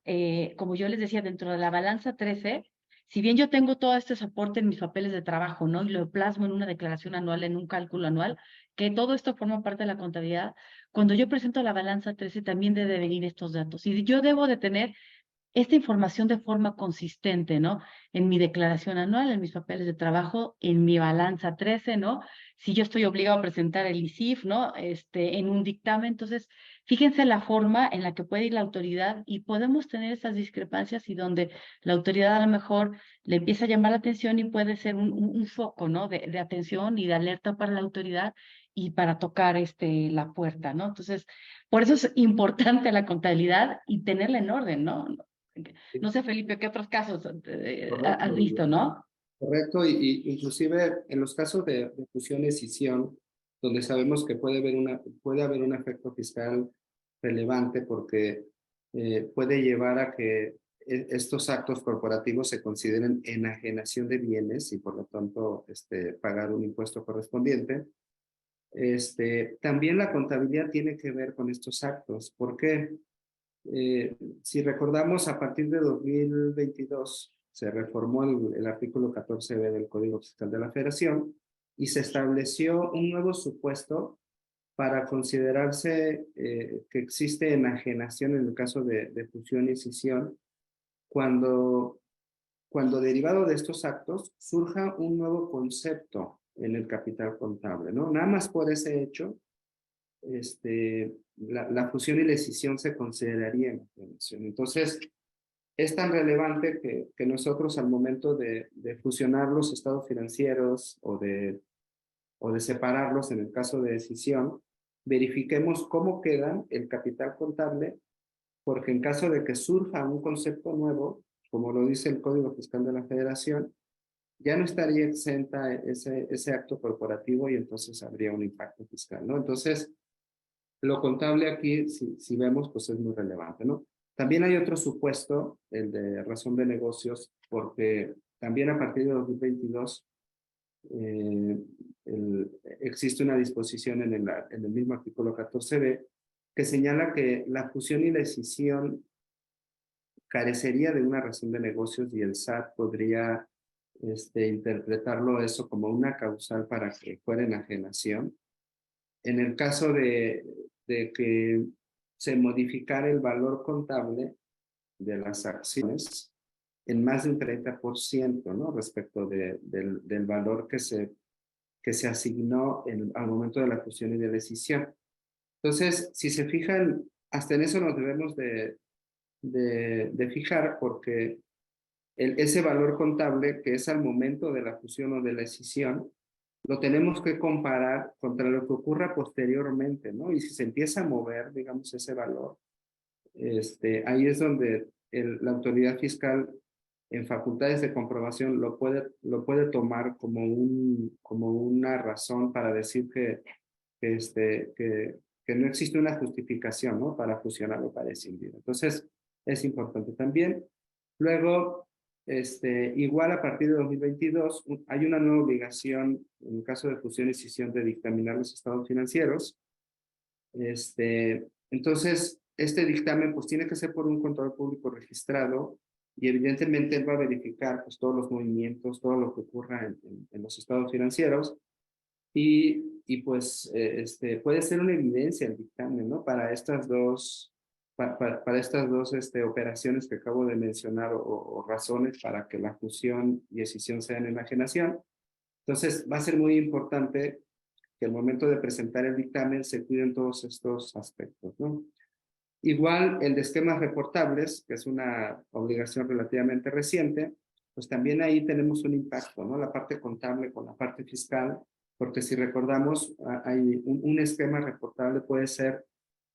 como yo les decía, dentro de la balanza 13, si bien yo tengo todo este soporte en mis papeles de trabajo, ¿no? Y lo plasmo en una declaración anual, en un cálculo anual, que todo esto forma parte de la contabilidad, cuando yo presento la balanza 13 también debe venir estos datos. Y yo debo de tener esta información de forma consistente, ¿no? En mi declaración anual, en mis papeles de trabajo, en mi balanza 13, ¿no? Si yo estoy obligado a presentar el ICIF, ¿no? En un dictamen, entonces, fíjense la forma en la que puede ir la autoridad y podemos tener esas discrepancias y donde la autoridad a lo mejor le empieza a llamar la atención y puede ser un foco, ¿no? De atención y de alerta para la autoridad y para tocar la puerta, ¿no? Entonces, por eso es importante la contabilidad y tenerla en orden, ¿no? No sé, Felipe, ¿qué otros casos has Correcto, visto, no? correcto. Y inclusive en los casos de fusión y escisión, donde sabemos que puede haber un efecto fiscal relevante porque puede llevar a que estos actos corporativos se consideren enajenación de bienes y por lo tanto pagar un impuesto correspondiente. También la contabilidad tiene que ver con estos actos. ¿Por qué? Si recordamos, a partir de 2022 se reformó el artículo 14b del Código Fiscal de la Federación y se estableció un nuevo supuesto para considerarse que existe enajenación en el caso de fusión y escisión cuando derivado de estos actos surja un nuevo concepto en el capital contable, ¿no? Nada más por ese hecho la fusión y la escisión se consideraría enajenación. Entonces, es tan relevante que nosotros al momento de fusionar los estados financieros o de separarlos en el caso de escisión, verifiquemos cómo queda el capital contable, porque en caso de que surja un concepto nuevo, como lo dice el Código Fiscal de la Federación, ya no estaría exenta ese acto corporativo y entonces habría un impacto fiscal, ¿no? Entonces, lo contable aquí, si vemos, pues es muy relevante, ¿no? También hay otro supuesto, el de razón de negocios, porque también a partir de 2022 existe una disposición en el mismo artículo 14b que señala que la fusión y la escisión carecería de una razón de negocios y el SAT podría interpretarlo eso como una causal para que fuera enajenación. En el caso de que se modificara el valor contable de las acciones en más de un 30%, ¿no? Respecto del valor que se asignó al momento de la fusión y de la escisión. Entonces, si se fijan, hasta en eso nos debemos de fijar porque ese valor contable que es al momento de la fusión o de la escisión, lo tenemos que comparar contra lo que ocurra posteriormente, ¿no? Y si se empieza a mover, digamos, ese valor, ahí es donde la autoridad fiscal en facultades de comprobación lo puede tomar como una razón para decir que no existe una justificación, ¿no? Para fusionar o para escindir. Entonces, es importante también. Luego, igual a partir de 2022 hay una nueva obligación en el caso de fusión y escisión de dictaminar los estados financieros. Entonces, este dictamen pues tiene que ser por un contador público registrado y evidentemente él va a verificar pues todos los movimientos, todo lo que ocurra en los estados financieros y pues puede ser una evidencia el dictamen, ¿no? Para estas dos operaciones que acabo de mencionar o razones para que la fusión y escisión sean enajenación. Entonces, va a ser muy importante que al momento de presentar el dictamen se cuiden todos estos aspectos, ¿no? Igual el de esquemas reportables, que es una obligación relativamente reciente, pues también ahí tenemos un impacto, ¿no? La parte contable con la parte fiscal, porque si recordamos, hay un esquema reportable puede ser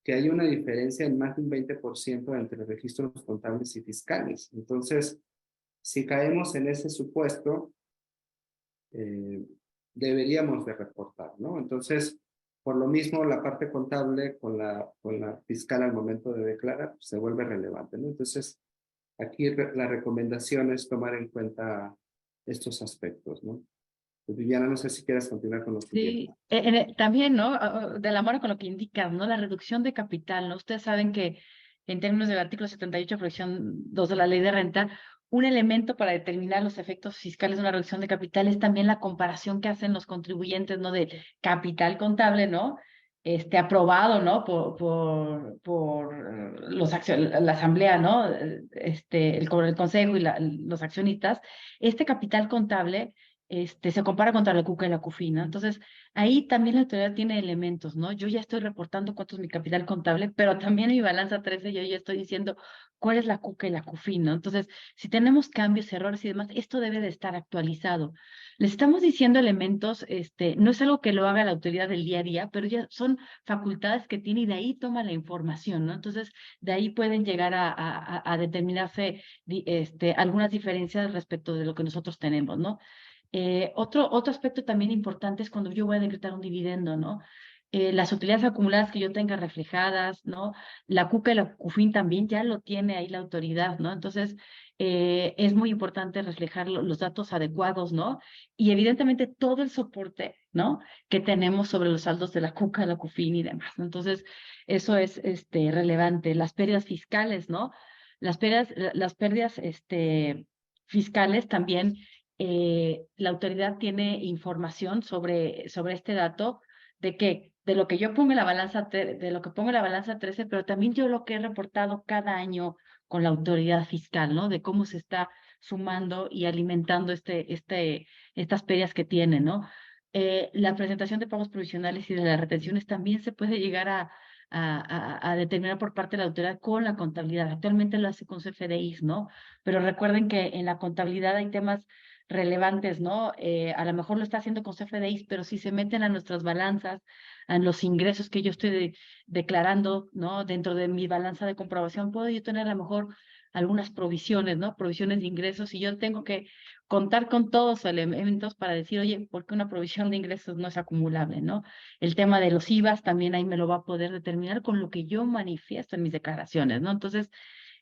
que hay una diferencia en más de un 20% entre registros contables y fiscales. Entonces, si caemos en ese supuesto, deberíamos de reportar, ¿no? Entonces, Por lo mismo, la parte contable con la fiscal al momento de declarar pues, se vuelve relevante, ¿no? Entonces, aquí la recomendación es tomar en cuenta estos aspectos, ¿no? Pues, Viviana, no sé si quieres continuar con los siguientes. Sí, también, ¿no? De la mano con lo que indicas, ¿no? La reducción de capital, ¿no? Ustedes saben que en términos del artículo 78, fracción 2 de la ley de renta, un elemento para determinar los efectos fiscales de una reducción de capital es también la comparación que hacen los contribuyentes, ¿no? De capital contable, ¿no? Aprobado, ¿no? Por la asamblea, ¿no? El consejo y los accionistas. Este capital contable se compara contra la CUCA y la CUFI, ¿no? Entonces, ahí también la autoridad tiene elementos, ¿no? Yo ya estoy reportando cuánto es mi capital contable, pero también en mi balanza 13 yo ya estoy diciendo cuál es la CUCA y la CUFI, ¿no? Entonces, si tenemos cambios, errores y demás, esto debe de estar actualizado. Les estamos diciendo elementos, no es algo que lo haga la autoridad del día a día, pero ya son facultades que tiene y de ahí toma la información, ¿no? Entonces, de ahí pueden llegar a determinarse algunas diferencias respecto de lo que nosotros tenemos, ¿no? Otro aspecto también importante es cuando yo voy a decretar un dividendo, ¿no? Las utilidades acumuladas que yo tenga reflejadas, ¿no? La CUCA y la CUFIN también ya lo tiene ahí la autoridad, ¿no? Entonces, es muy importante reflejar los datos adecuados, ¿no? Y evidentemente todo el soporte, ¿no? Que tenemos sobre los saldos de la CUCA, la CUFIN y demás, ¿no? Entonces, eso es relevante. Las pérdidas fiscales, ¿no? Las pérdidas fiscales también la autoridad tiene información sobre este dato de lo que yo pongo en la balanza, de lo que pongo en la balanza 13, pero también yo lo que he reportado cada año con la autoridad fiscal, ¿no? De cómo se está sumando y alimentando estas pérdidas que tiene, ¿no? La presentación de pagos provisionales y de las retenciones también se puede llegar a determinar por parte de la autoridad con la contabilidad. Actualmente lo hace con CFDIs, ¿no? Pero recuerden que en la contabilidad hay temas relevantes, ¿no? A lo mejor lo está haciendo con CFDIs, pero si se meten a nuestras balanzas, a los ingresos que yo estoy declarando, ¿no? Dentro de mi balanza de comprobación, puedo yo tener a lo mejor algunas provisiones, ¿no? Provisiones de ingresos y yo tengo que contar con todos los elementos para decir, oye, ¿por qué una provisión de ingresos no es acumulable, ¿no? El tema de los IVAs también ahí me lo va a poder determinar con lo que yo manifiesto en mis declaraciones, ¿no? Entonces,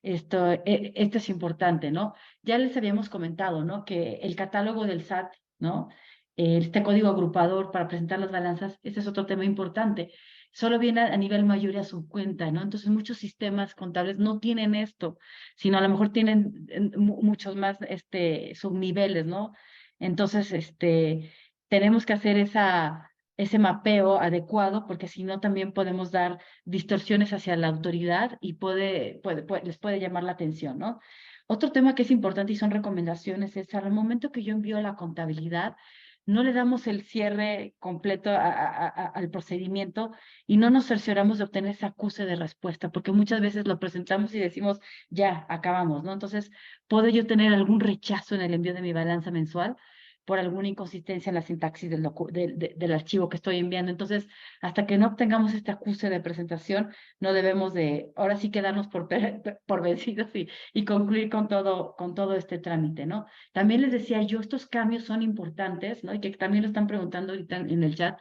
esto es importante, ¿no? Ya les habíamos comentado, ¿no? Que el catálogo del SAT, ¿no? Este código agrupador para presentar las balanzas, este es otro tema importante. Solo viene a nivel mayoría a su cuenta, ¿no? Entonces muchos sistemas contables no tienen esto, sino a lo mejor tienen muchos más subniveles, ¿no? Entonces, tenemos que hacer ese mapeo adecuado, porque si no también podemos dar distorsiones hacia la autoridad y les puede llamar la atención, ¿no? Otro tema que es importante y son recomendaciones es al momento que yo envío la contabilidad, no le damos el cierre completo al procedimiento y no nos cercioramos de obtener ese acuse de respuesta, porque muchas veces lo presentamos y decimos, ya, acabamos, ¿no? Entonces, ¿puedo yo tener algún rechazo en el envío de mi balanza mensual por alguna inconsistencia en la sintaxis del archivo que estoy enviando? Entonces, hasta que no obtengamos este acuse de presentación, no debemos de, ahora sí quedarnos por vencidos y concluir con todo este trámite, ¿no? También les decía yo, estos cambios son importantes, ¿no? Y que también lo están preguntando ahorita en el chat.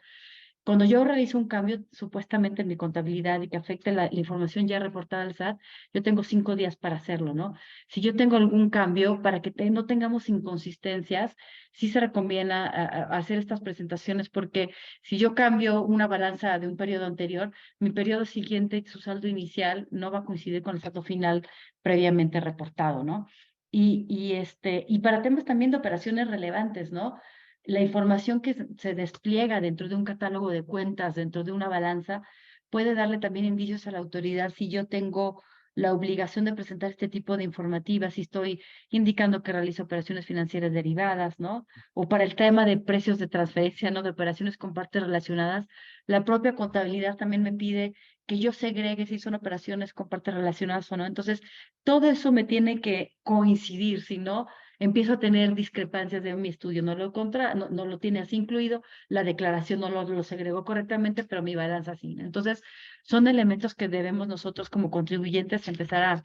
Cuando yo realizo un cambio supuestamente en mi contabilidad y que afecte la información ya reportada al SAT, yo tengo 5 días para hacerlo, ¿no? Si yo tengo algún cambio, para que no tengamos inconsistencias, sí se recomienda hacer estas presentaciones porque si yo cambio una balanza de un periodo anterior, mi periodo siguiente, su saldo inicial, no va a coincidir con el saldo final previamente reportado, ¿no? Y para temas también de operaciones relevantes, ¿no? La información que se despliega dentro de un catálogo de cuentas, dentro de una balanza, puede darle también indicios a la autoridad si yo tengo la obligación de presentar este tipo de informativas, si estoy indicando que realizo operaciones financieras derivadas, ¿no? O para el tema de precios de transferencia, ¿no? De operaciones con partes relacionadas, la propia contabilidad también me pide que yo segregue si son operaciones con partes relacionadas o no. Entonces, todo eso me tiene que coincidir, si no, empiezo a tener discrepancias de mi estudio, no lo tiene así incluido, la declaración no lo segregó correctamente, pero mi balanza sí. Entonces, son elementos que debemos nosotros como contribuyentes empezar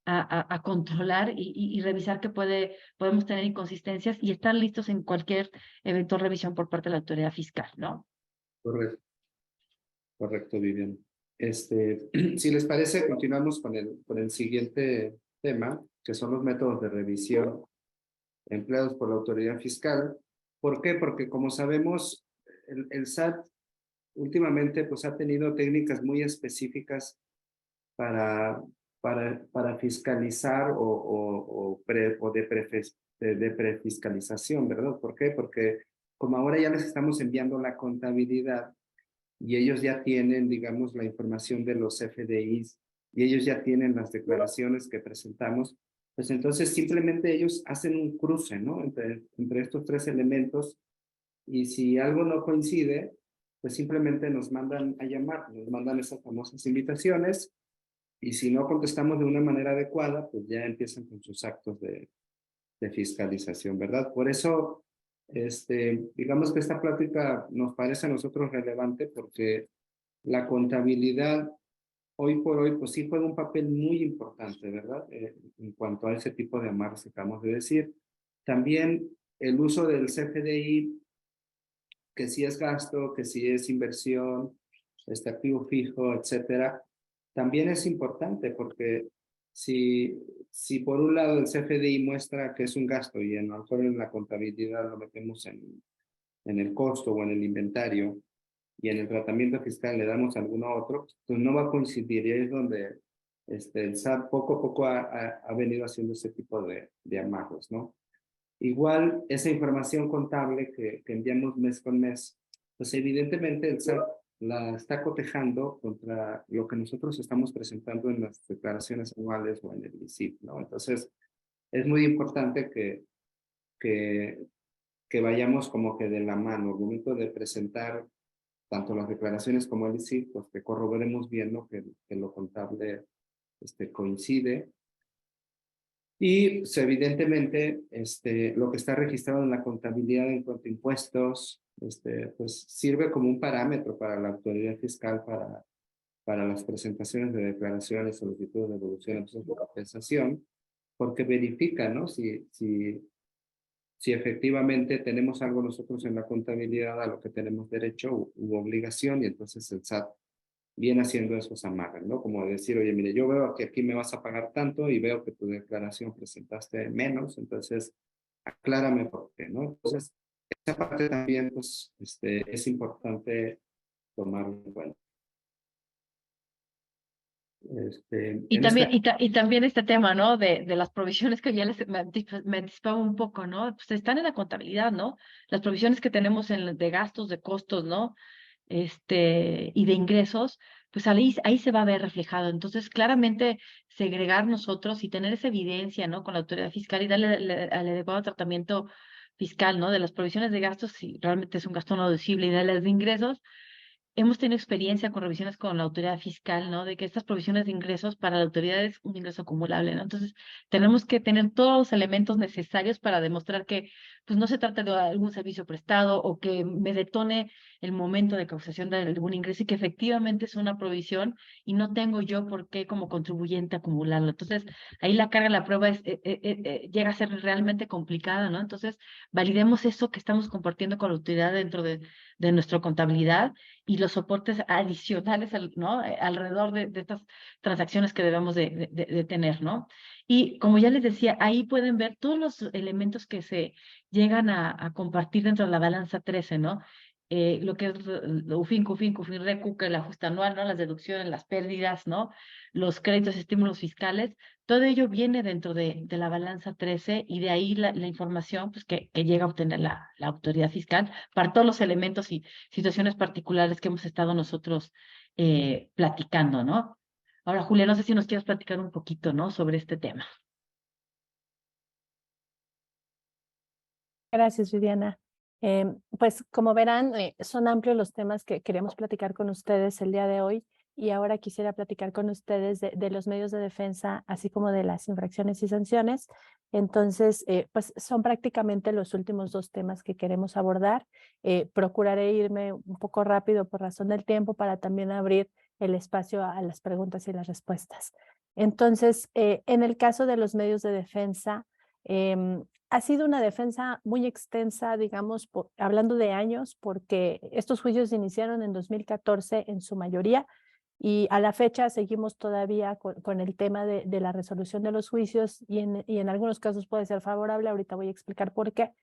a controlar y revisar que podemos tener inconsistencias y estar listos en cualquier evento de revisión por parte de la autoridad fiscal, ¿no? Correcto. Correcto, Vivian. Si les parece, continuamos con el siguiente tema, que son los métodos de revisión empleados por la autoridad fiscal. ¿Por qué? Porque como sabemos, el SAT últimamente pues, ha tenido técnicas muy específicas para, para fiscalizar o de prefiscalización, ¿verdad? ¿Por qué? Porque como ahora ya les estamos enviando la contabilidad y ellos ya tienen, digamos, la información de los FDIs y ellos ya tienen las declaraciones que presentamos, pues entonces simplemente ellos hacen un cruce, ¿no? Entre estos tres elementos y si algo no coincide, pues simplemente nos mandan a llamar, nos mandan esas famosas invitaciones y si no contestamos de una manera adecuada, pues ya empiezan con sus actos de fiscalización, ¿verdad? Por eso, digamos que esta plática nos parece a nosotros relevante porque la contabilidad hoy por hoy, pues sí juega un papel muy importante, ¿verdad? En cuanto a ese tipo de amarres que acabamos de decir. También el uso del CFDI, que sí es gasto, que sí es inversión, activo fijo, etcétera, también es importante porque si por un lado el CFDI muestra que es un gasto y a lo mejor en la contabilidad lo metemos en el costo o en el inventario y en el tratamiento fiscal le damos alguno otro, pues no va a coincidir y es donde el SAT poco a poco ha venido haciendo ese tipo de amarros, ¿no? Igual, esa información contable que enviamos mes con mes, pues evidentemente el SAT la está cotejando contra lo que nosotros estamos presentando en las declaraciones anuales o en el ICIP, ¿no? Entonces, es muy importante que, que vayamos como que de la mano. Al momento de presentar tanto las declaraciones como el ICIP, pues que corroboremos bien, ¿no? Que lo contable coincide. Y pues, evidentemente lo que está registrado en la contabilidad en cuanto a impuestos pues sirve como un parámetro para la autoridad fiscal para las presentaciones de declaraciones, solicitudes de devolución de compensación, porque verifica, ¿no? Si efectivamente tenemos algo nosotros en la contabilidad a lo que tenemos derecho u obligación, y entonces el SAT viene haciendo esos amarres, ¿no? Como decir, oye, mire, yo veo que aquí me vas a pagar tanto y veo que tu declaración presentaste menos, entonces aclárame por qué, ¿no? Entonces, esa parte también, pues, es importante tomarlo en cuenta. Y En también, este, y también este tema, ¿no? De las provisiones que ya me anticipaba un poco, ¿no? Pues están en la contabilidad, ¿no? Las provisiones que tenemos de gastos, de costos, ¿no? Y de ingresos, pues ahí se va a ver reflejado. Entonces, claramente, segregar nosotros y tener esa evidencia, ¿no? Con la autoridad fiscal y darle al adecuado tratamiento fiscal, ¿no? De las provisiones de gastos, si realmente es un gasto no deducible, y de las de ingresos, hemos tenido experiencia con revisiones con la autoridad fiscal, ¿no? De que estas provisiones de ingresos para la autoridad es un ingreso acumulable, ¿no? Entonces, tenemos que tener todos los elementos necesarios para demostrar que, pues, no se trata de algún servicio prestado o que me detone el momento de causación de algún ingreso y que efectivamente es una provisión y no tengo yo por qué como contribuyente acumularlo. Entonces, ahí la carga de la prueba llega a ser realmente complicada, ¿no? Entonces, validemos eso que estamos compartiendo con la autoridad dentro de nuestra contabilidad y los soportes adicionales, ¿no? Alrededor de estas transacciones que debemos de tener, ¿no? Y como ya les decía, ahí pueden ver todos los elementos que se llegan a compartir dentro de la balanza 13, ¿no? Lo que es UFIN, CUFIN, CUFIN-RECU, que el ajuste anual, ¿no? Las deducciones, las pérdidas, ¿no? Los créditos, estímulos fiscales, todo ello viene dentro de la balanza 13 y de ahí la información pues, que llega a obtener la autoridad fiscal para todos los elementos y situaciones particulares que hemos estado nosotros platicando, ¿no? Ahora, Julia, no sé si nos quieres platicar un poquito, ¿no? Sobre este tema. Gracias, Viviana. Pues como verán, son amplios los temas que queremos platicar con ustedes el día de hoy y ahora quisiera platicar con ustedes de los medios de defensa, así como de las infracciones y sanciones. Entonces, pues son prácticamente los últimos dos temas que queremos abordar. Procuraré irme un poco rápido por razón del tiempo para también abrir el espacio a las preguntas y las respuestas. Entonces, en el caso de los medios de defensa, ha sido una defensa muy extensa, digamos, hablando de años, porque estos juicios iniciaron en 2014 en su mayoría y a la fecha seguimos todavía con el tema de la resolución de los juicios y en algunos casos puede ser favorable. Ahorita voy a explicar por qué.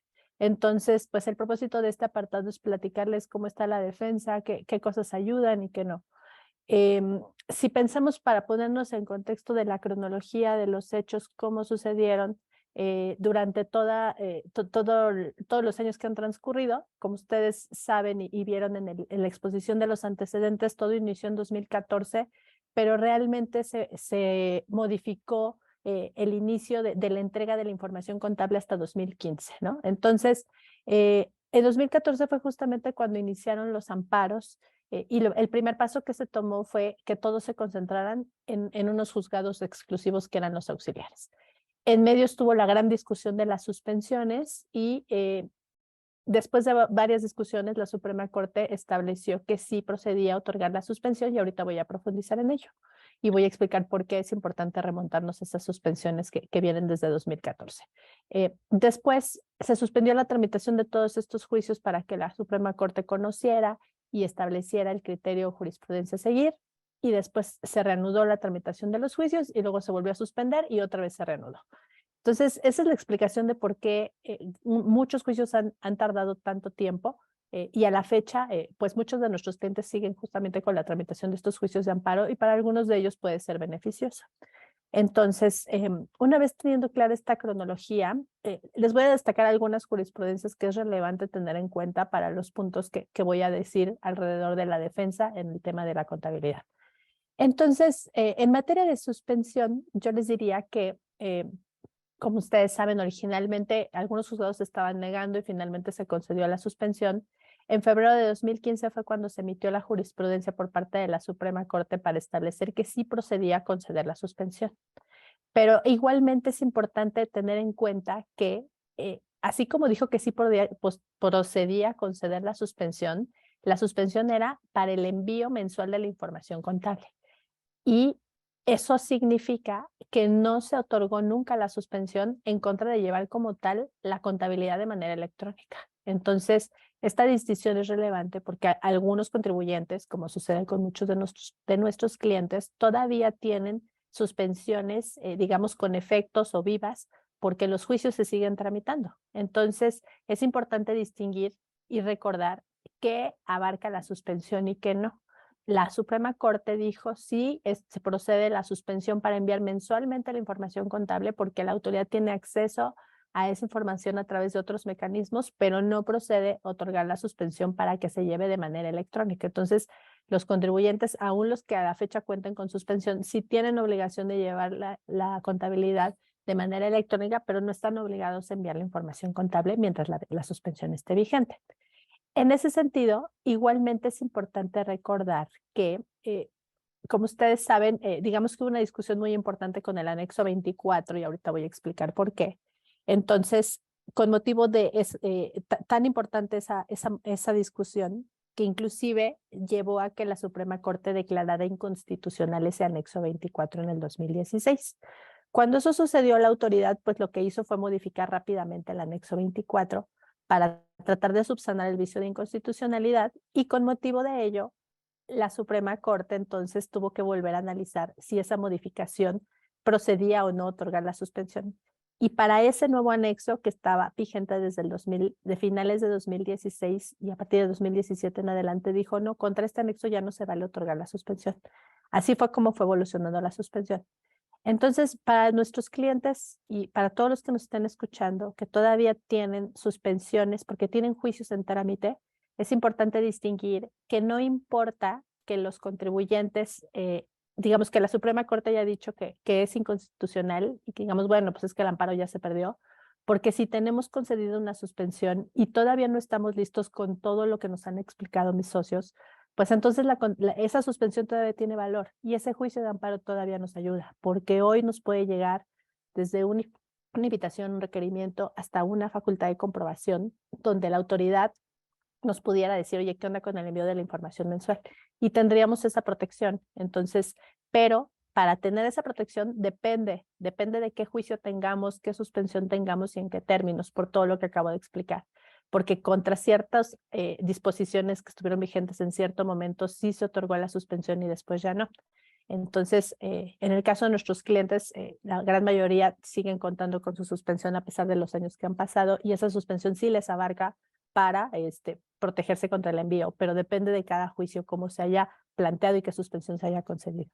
Entonces, pues el propósito de este apartado es platicarles cómo está la defensa, qué cosas ayudan y qué no. Si pensamos para ponernos en contexto de la cronología de los hechos, cómo sucedieron durante todos los años que han transcurrido, como ustedes saben y vieron en la exposición de los antecedentes, todo inició en 2014, pero realmente se modificó el inicio de la entrega de la información contable hasta 2015, ¿no? Entonces, en 2014 fue justamente cuando iniciaron los amparos el primer paso que se tomó fue que todos se concentraran en unos juzgados exclusivos que eran los auxiliares. En medio estuvo la gran discusión de las suspensiones y después de varias discusiones, la Suprema Corte estableció que sí procedía a otorgar la suspensión y ahorita voy a profundizar en ello. Y voy a explicar por qué es importante remontarnos a esas suspensiones que vienen desde 2014. Después se suspendió la tramitación de todos estos juicios para que la Suprema Corte conociera y estableciera el criterio o jurisprudencia a seguir. Y después se reanudó la tramitación de los juicios y luego se volvió a suspender y otra vez se reanudó. Entonces, esa es la explicación de por qué muchos juicios han tardado tanto tiempo y a la fecha, pues muchos de nuestros clientes siguen justamente con la tramitación de estos juicios de amparo y para algunos de ellos puede ser beneficioso. Entonces, una vez teniendo clara esta cronología, les voy a destacar algunas jurisprudencias que es relevante tener en cuenta para los puntos que voy a decir alrededor de la defensa en el tema de la contabilidad. Entonces, en materia de suspensión, yo les diría que como ustedes saben, originalmente algunos juzgados estaban negando y finalmente se concedió la suspensión. En febrero de 2015 fue cuando se emitió la jurisprudencia por parte de la Suprema Corte para establecer que sí procedía a conceder la suspensión. Pero igualmente es importante tener en cuenta que, así como dijo que sí procedía a conceder la suspensión era para el envío mensual de la información contable. Y eso significa que no se otorgó nunca la suspensión en contra de llevar como tal la contabilidad de manera electrónica. Entonces, esta distinción es relevante porque algunos contribuyentes, como sucede con muchos de nuestros clientes, todavía tienen suspensiones, digamos, con efectos o vivas, porque los juicios se siguen tramitando. Entonces, es importante distinguir y recordar qué abarca la suspensión y qué no. La Suprema Corte dijo sí, se procede la suspensión para enviar mensualmente la información contable porque la autoridad tiene acceso a esa información a través de otros mecanismos, pero no procede otorgar la suspensión para que se lleve de manera electrónica. Entonces, los contribuyentes, aún los que a la fecha cuenten con suspensión, sí tienen obligación de llevar la contabilidad de manera electrónica, pero no están obligados a enviar la información contable mientras la suspensión esté vigente. En ese sentido, igualmente es importante recordar que, como ustedes saben, digamos que hubo una discusión muy importante con el anexo 24 y ahorita voy a explicar por qué. Entonces, con motivo de tan importante esa discusión, que inclusive llevó a que la Suprema Corte declarara inconstitucional ese anexo 24 en el 2016. Cuando eso sucedió, la autoridad pues lo que hizo fue modificar rápidamente el anexo 24 para tratar de subsanar el vicio de inconstitucionalidad y con motivo de ello, la Suprema Corte entonces tuvo que volver a analizar si esa modificación procedía o no otorgar la suspensión. Y para ese nuevo anexo que estaba vigente desde de finales de 2016 y a partir de 2017 en adelante dijo, no, contra este anexo ya no se vale otorgar la suspensión. Así fue como fue evolucionando la suspensión. Entonces, para nuestros clientes y para todos los que nos estén escuchando, que todavía tienen suspensiones porque tienen juicios en trámite, es importante distinguir que no importa que los contribuyentes, digamos que la Suprema Corte haya dicho que es inconstitucional y que digamos, bueno, pues es que el amparo ya se perdió, porque si tenemos concedido una suspensión y todavía no estamos listos con todo lo que nos han explicado mis socios, pues entonces esa suspensión todavía tiene valor y ese juicio de amparo todavía nos ayuda, porque hoy nos puede llegar desde una invitación, un requerimiento, hasta una facultad de comprobación, donde la autoridad nos pudiera decir, oye, ¿qué onda con el envío de la información mensual? Y tendríamos esa protección. Entonces, pero para tener esa protección depende de qué juicio tengamos, qué suspensión tengamos y en qué términos, por todo lo que acabo de explicar. Porque contra ciertas disposiciones que estuvieron vigentes en cierto momento sí se otorgó la suspensión y después ya no. Entonces, en el caso de nuestros clientes, la gran mayoría siguen contando con su suspensión a pesar de los años que han pasado y esa suspensión sí les abarca para protegerse contra el envío, pero depende de cada juicio cómo se haya planteado y qué suspensión se haya concedido.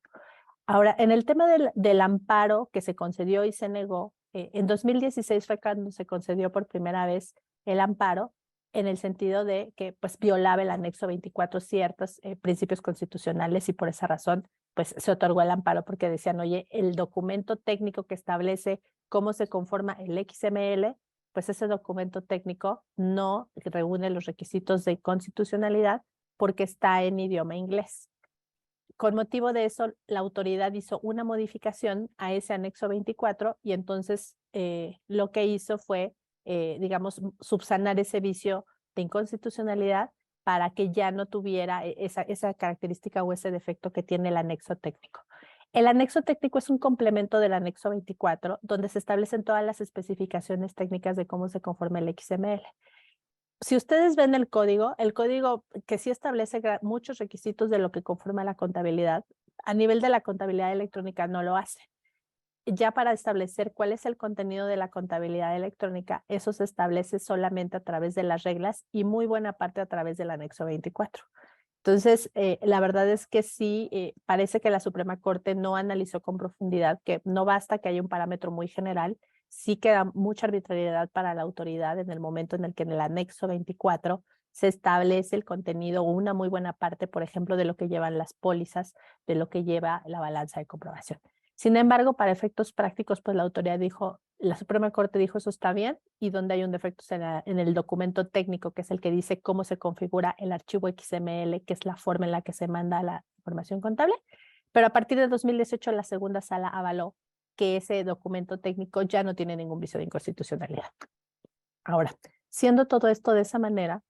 Ahora, en el tema del amparo que se concedió y se negó, en 2016 fue cuando se concedió por primera vez el amparo, en el sentido de que pues violaba el anexo 24 ciertos principios constitucionales y por esa razón pues se otorgó el amparo porque decían, oye, el documento técnico que establece cómo se conforma el XML, pues ese documento técnico no reúne los requisitos de constitucionalidad porque está en idioma inglés. Con motivo de eso, la autoridad hizo una modificación a ese anexo 24 y entonces lo que hizo fue, digamos, subsanar ese vicio de inconstitucionalidad para que ya no tuviera esa característica o ese defecto que tiene el anexo técnico. El anexo técnico es un complemento del anexo 24, donde se establecen todas las especificaciones técnicas de cómo se conforma el XML. Si ustedes ven el código que sí establece muchos requisitos de lo que conforma la contabilidad, a nivel de la contabilidad electrónica no lo hace. Ya para establecer cuál es el contenido de la contabilidad electrónica, eso se establece solamente a través de las reglas y muy buena parte a través del anexo 24. Entonces, la verdad es que sí, parece que la Suprema Corte no analizó con profundidad, que no basta que haya un parámetro muy general, sí queda mucha arbitrariedad para la autoridad en el momento en el que en el anexo 24 se establece el contenido o una muy buena parte, por ejemplo, de lo que llevan las pólizas, de lo que lleva la balanza de comprobación. Sin embargo, para efectos prácticos, pues la autoridad dijo, la Suprema Corte dijo eso está bien y donde hay un defecto en el documento técnico, que es el que dice cómo se configura el archivo XML, que es la forma en la que se manda la información contable. Pero a partir de 2018 la segunda sala avaló que ese documento técnico ya no tiene ningún vicio de inconstitucionalidad. Ahora, siendo todo esto de esa manera,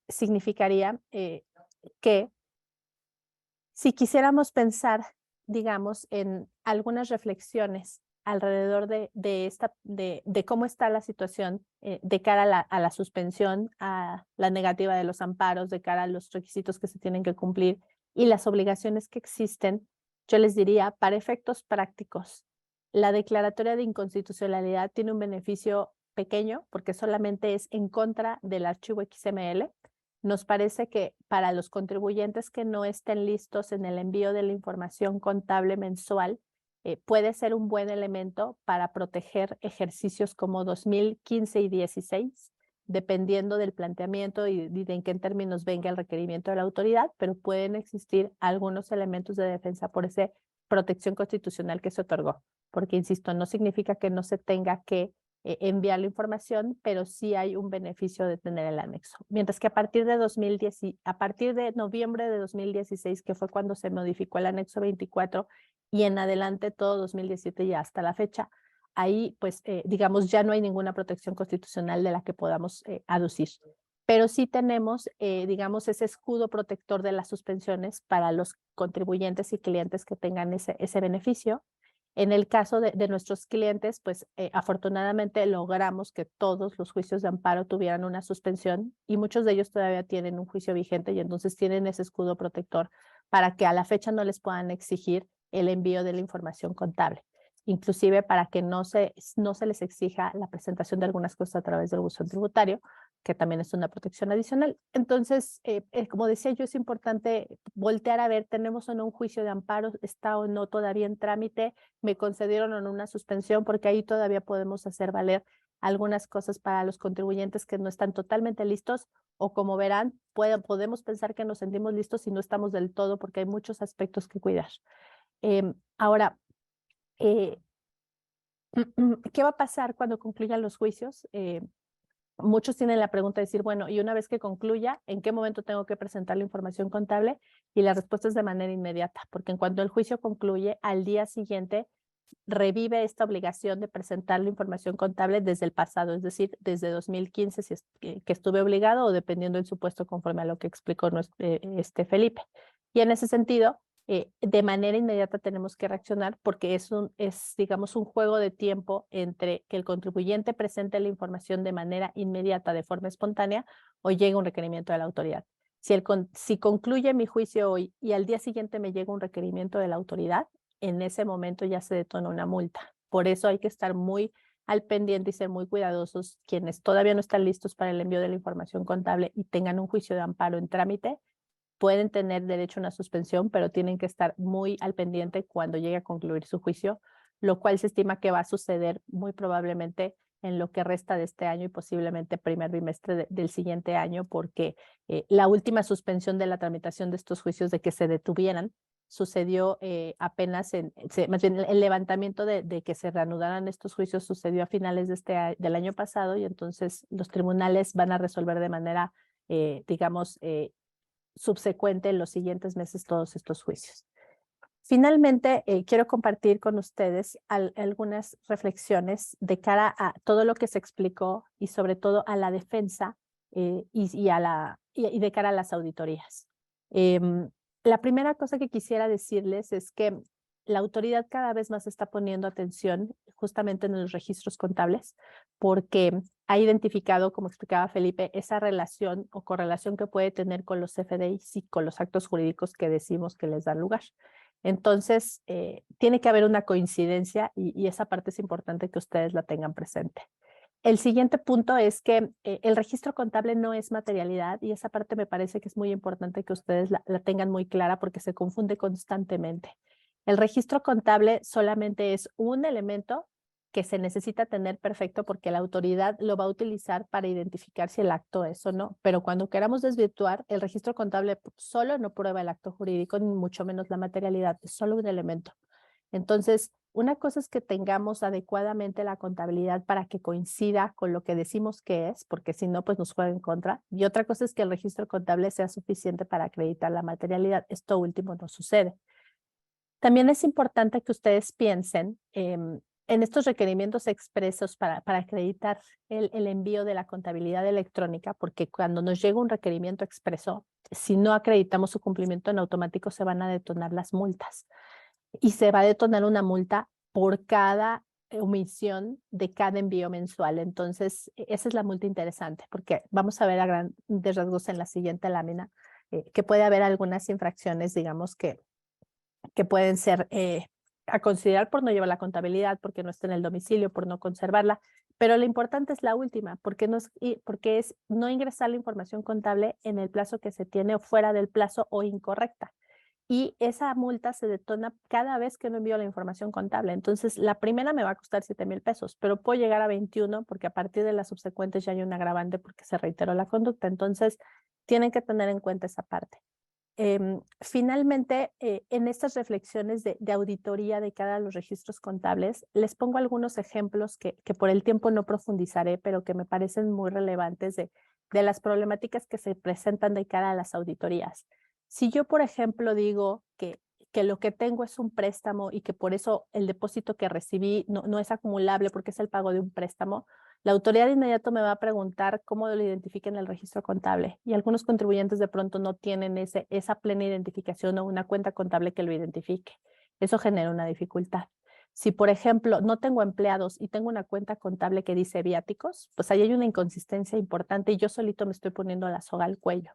significaría que si quisiéramos pensar, digamos, en algunas reflexiones alrededor de cómo está la situación de cara a la suspensión, a la negativa de los amparos, de cara a los requisitos que se tienen que cumplir y las obligaciones que existen, yo les diría, para efectos prácticos, la declaratoria de inconstitucionalidad tiene un beneficio pequeño porque solamente es en contra del archivo XML. Nos parece que para los contribuyentes que no estén listos en el envío de la información contable mensual, puede ser un buen elemento para proteger ejercicios como 2015 y 16, dependiendo del planteamiento y de en qué términos venga el requerimiento de la autoridad, pero pueden existir algunos elementos de defensa por esa protección constitucional que se otorgó. Porque, insisto, no significa que no se tenga que enviar la información, pero sí hay un beneficio de tener el anexo. Mientras que a partir de noviembre de 2016, que fue cuando se modificó el anexo 24, y en adelante todo 2017 y hasta la fecha, ahí pues digamos ya no hay ninguna protección constitucional de la que podamos aducir. Pero sí tenemos, digamos, ese escudo protector de las suspensiones para los contribuyentes y clientes que tengan ese beneficio. En el caso de nuestros clientes, pues afortunadamente logramos que todos los juicios de amparo tuvieran una suspensión y muchos de ellos todavía tienen un juicio vigente y entonces tienen ese escudo protector para que a la fecha no les puedan exigir el envío de la información contable, inclusive para que no se les exija la presentación de algunas cosas a través del buzón tributario, que también es una protección adicional. Entonces, como decía yo, es importante voltear a ver, ¿tenemos o no un juicio de amparo? ¿Está o no todavía en trámite? ¿Me concedieron o no una suspensión? Porque ahí todavía podemos hacer valer algunas cosas para los contribuyentes que no están totalmente listos o como verán, podemos pensar que nos sentimos listos y no estamos del todo porque hay muchos aspectos que cuidar. Ahora, ¿qué va a pasar cuando concluyan los juicios? Muchos tienen la pregunta de decir, bueno, y una vez que concluya, ¿en qué momento tengo que presentar la información contable? Y la respuesta es de manera inmediata, porque en cuanto el juicio concluye, al día siguiente revive esta obligación de presentar la información contable desde el pasado, es decir, desde 2015, si es que estuve obligado o dependiendo del supuesto conforme a lo que explicó Felipe. Y en ese sentido, de manera inmediata tenemos que reaccionar porque digamos, un juego de tiempo entre que el contribuyente presente la información de manera inmediata, de forma espontánea, o llega un requerimiento de la autoridad. Si concluye mi juicio hoy y al día siguiente me llega un requerimiento de la autoridad, en ese momento ya se detona una multa. Por eso hay que estar muy al pendiente y ser muy cuidadosos. Quienes todavía no están listos para el envío de la información contable y tengan un juicio de amparo en trámite, pueden tener derecho a una suspensión, pero tienen que estar muy al pendiente cuando llegue a concluir su juicio, lo cual se estima que va a suceder muy probablemente en lo que resta de este año y posiblemente primer bimestre del siguiente año, porque la última suspensión de la tramitación de estos juicios de que se detuvieran sucedió apenas más bien el levantamiento de que se reanudaran estos juicios sucedió a finales del año pasado, y entonces los tribunales van a resolver de manera, digamos, subsecuente en los siguientes meses todos estos juicios. Finalmente, quiero compartir con ustedes algunas reflexiones de cara a todo lo que se explicó y sobre todo a la defensa y de cara a las auditorías. La primera cosa que quisiera decirles es que la autoridad cada vez más está poniendo atención justamente en los registros contables porque ha identificado, como explicaba Felipe, esa relación o correlación que puede tener con los CFDIs y con los actos jurídicos que decimos que les dan lugar. Entonces, tiene que haber una coincidencia y esa parte es importante que ustedes la tengan presente. El siguiente punto es que el registro contable no es materialidad y esa parte me parece que es muy importante que ustedes la tengan muy clara porque se confunde constantemente. El registro contable solamente es un elemento que se necesita tener perfecto porque la autoridad lo va a utilizar para identificar si el acto es o no. Pero cuando queramos desvirtuar, el registro contable solo no prueba el acto jurídico, ni mucho menos la materialidad, es solo un elemento. Entonces, una cosa es que tengamos adecuadamente la contabilidad para que coincida con lo que decimos que es, porque si no, pues nos juega en contra. Y otra cosa es que el registro contable sea suficiente para acreditar la materialidad. Esto último no sucede. También es importante que ustedes piensen en estos requerimientos expresos para acreditar el envío de la contabilidad electrónica, porque cuando nos llega un requerimiento expreso, si no acreditamos su cumplimiento en automático, se van a detonar las multas. Y se va a detonar una multa por cada omisión de cada envío mensual. Entonces, esa es la multa interesante, porque vamos a ver a grandes rasgos en la siguiente lámina que puede haber algunas infracciones, digamos, que pueden ser a considerar por no llevar la contabilidad, porque no está en el domicilio, por no conservarla, pero lo importante es la última, porque es no ingresar la información contable en el plazo que se tiene o fuera del plazo o incorrecta. Y esa multa se detona cada vez que no envío la información contable. Entonces, la primera me va a costar 7,000 pesos, pero puedo llegar a 21 porque a partir de las subsecuentes ya hay un agravante porque se reiteró la conducta. Entonces, tienen que tener en cuenta esa parte. Finalmente, en estas reflexiones de auditoría de cada los registros contables, les pongo algunos ejemplos que por el tiempo no profundizaré, pero que me parecen muy relevantes de las problemáticas que se presentan de cara a las auditorías. Si yo, por ejemplo, digo que lo que tengo es un préstamo y que por eso el depósito que recibí no es acumulable porque es el pago de un préstamo, la autoridad de inmediato me va a preguntar cómo lo identifiquen en el registro contable y algunos contribuyentes de pronto no tienen esa plena identificación o una cuenta contable que lo identifique. Eso genera una dificultad. Si, por ejemplo, no tengo empleados y tengo una cuenta contable que dice viáticos, pues ahí hay una inconsistencia importante y yo solito me estoy poniendo la soga al cuello.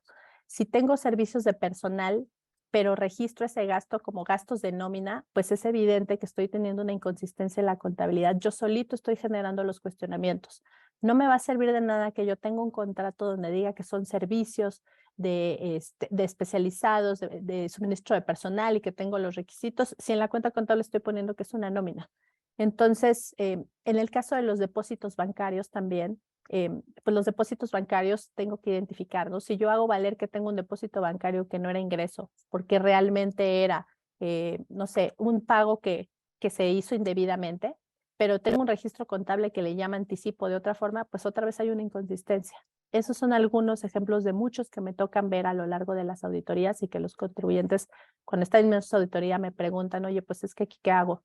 Si tengo servicios de personal, pero registro ese gasto como gastos de nómina, pues es evidente que estoy teniendo una inconsistencia en la contabilidad. Yo solito estoy generando los cuestionamientos. No me va a servir de nada que yo tenga un contrato donde diga que son servicios de especializados, de suministro de personal y que tengo los requisitos, si en la cuenta contable estoy poniendo que es una nómina. Entonces, en el caso de los depósitos bancarios también, pues los depósitos bancarios tengo que identificarlos. Si yo hago valer que tengo un depósito bancario que no era ingreso, porque realmente era, no sé, un pago que se hizo indebidamente, pero tengo un registro contable que le llama anticipo de otra forma, pues otra vez hay una inconsistencia. Esos son algunos ejemplos de muchos que me tocan ver a lo largo de las auditorías y que los contribuyentes, cuando están en esa auditoría, me preguntan, oye, pues es que ¿qué hago?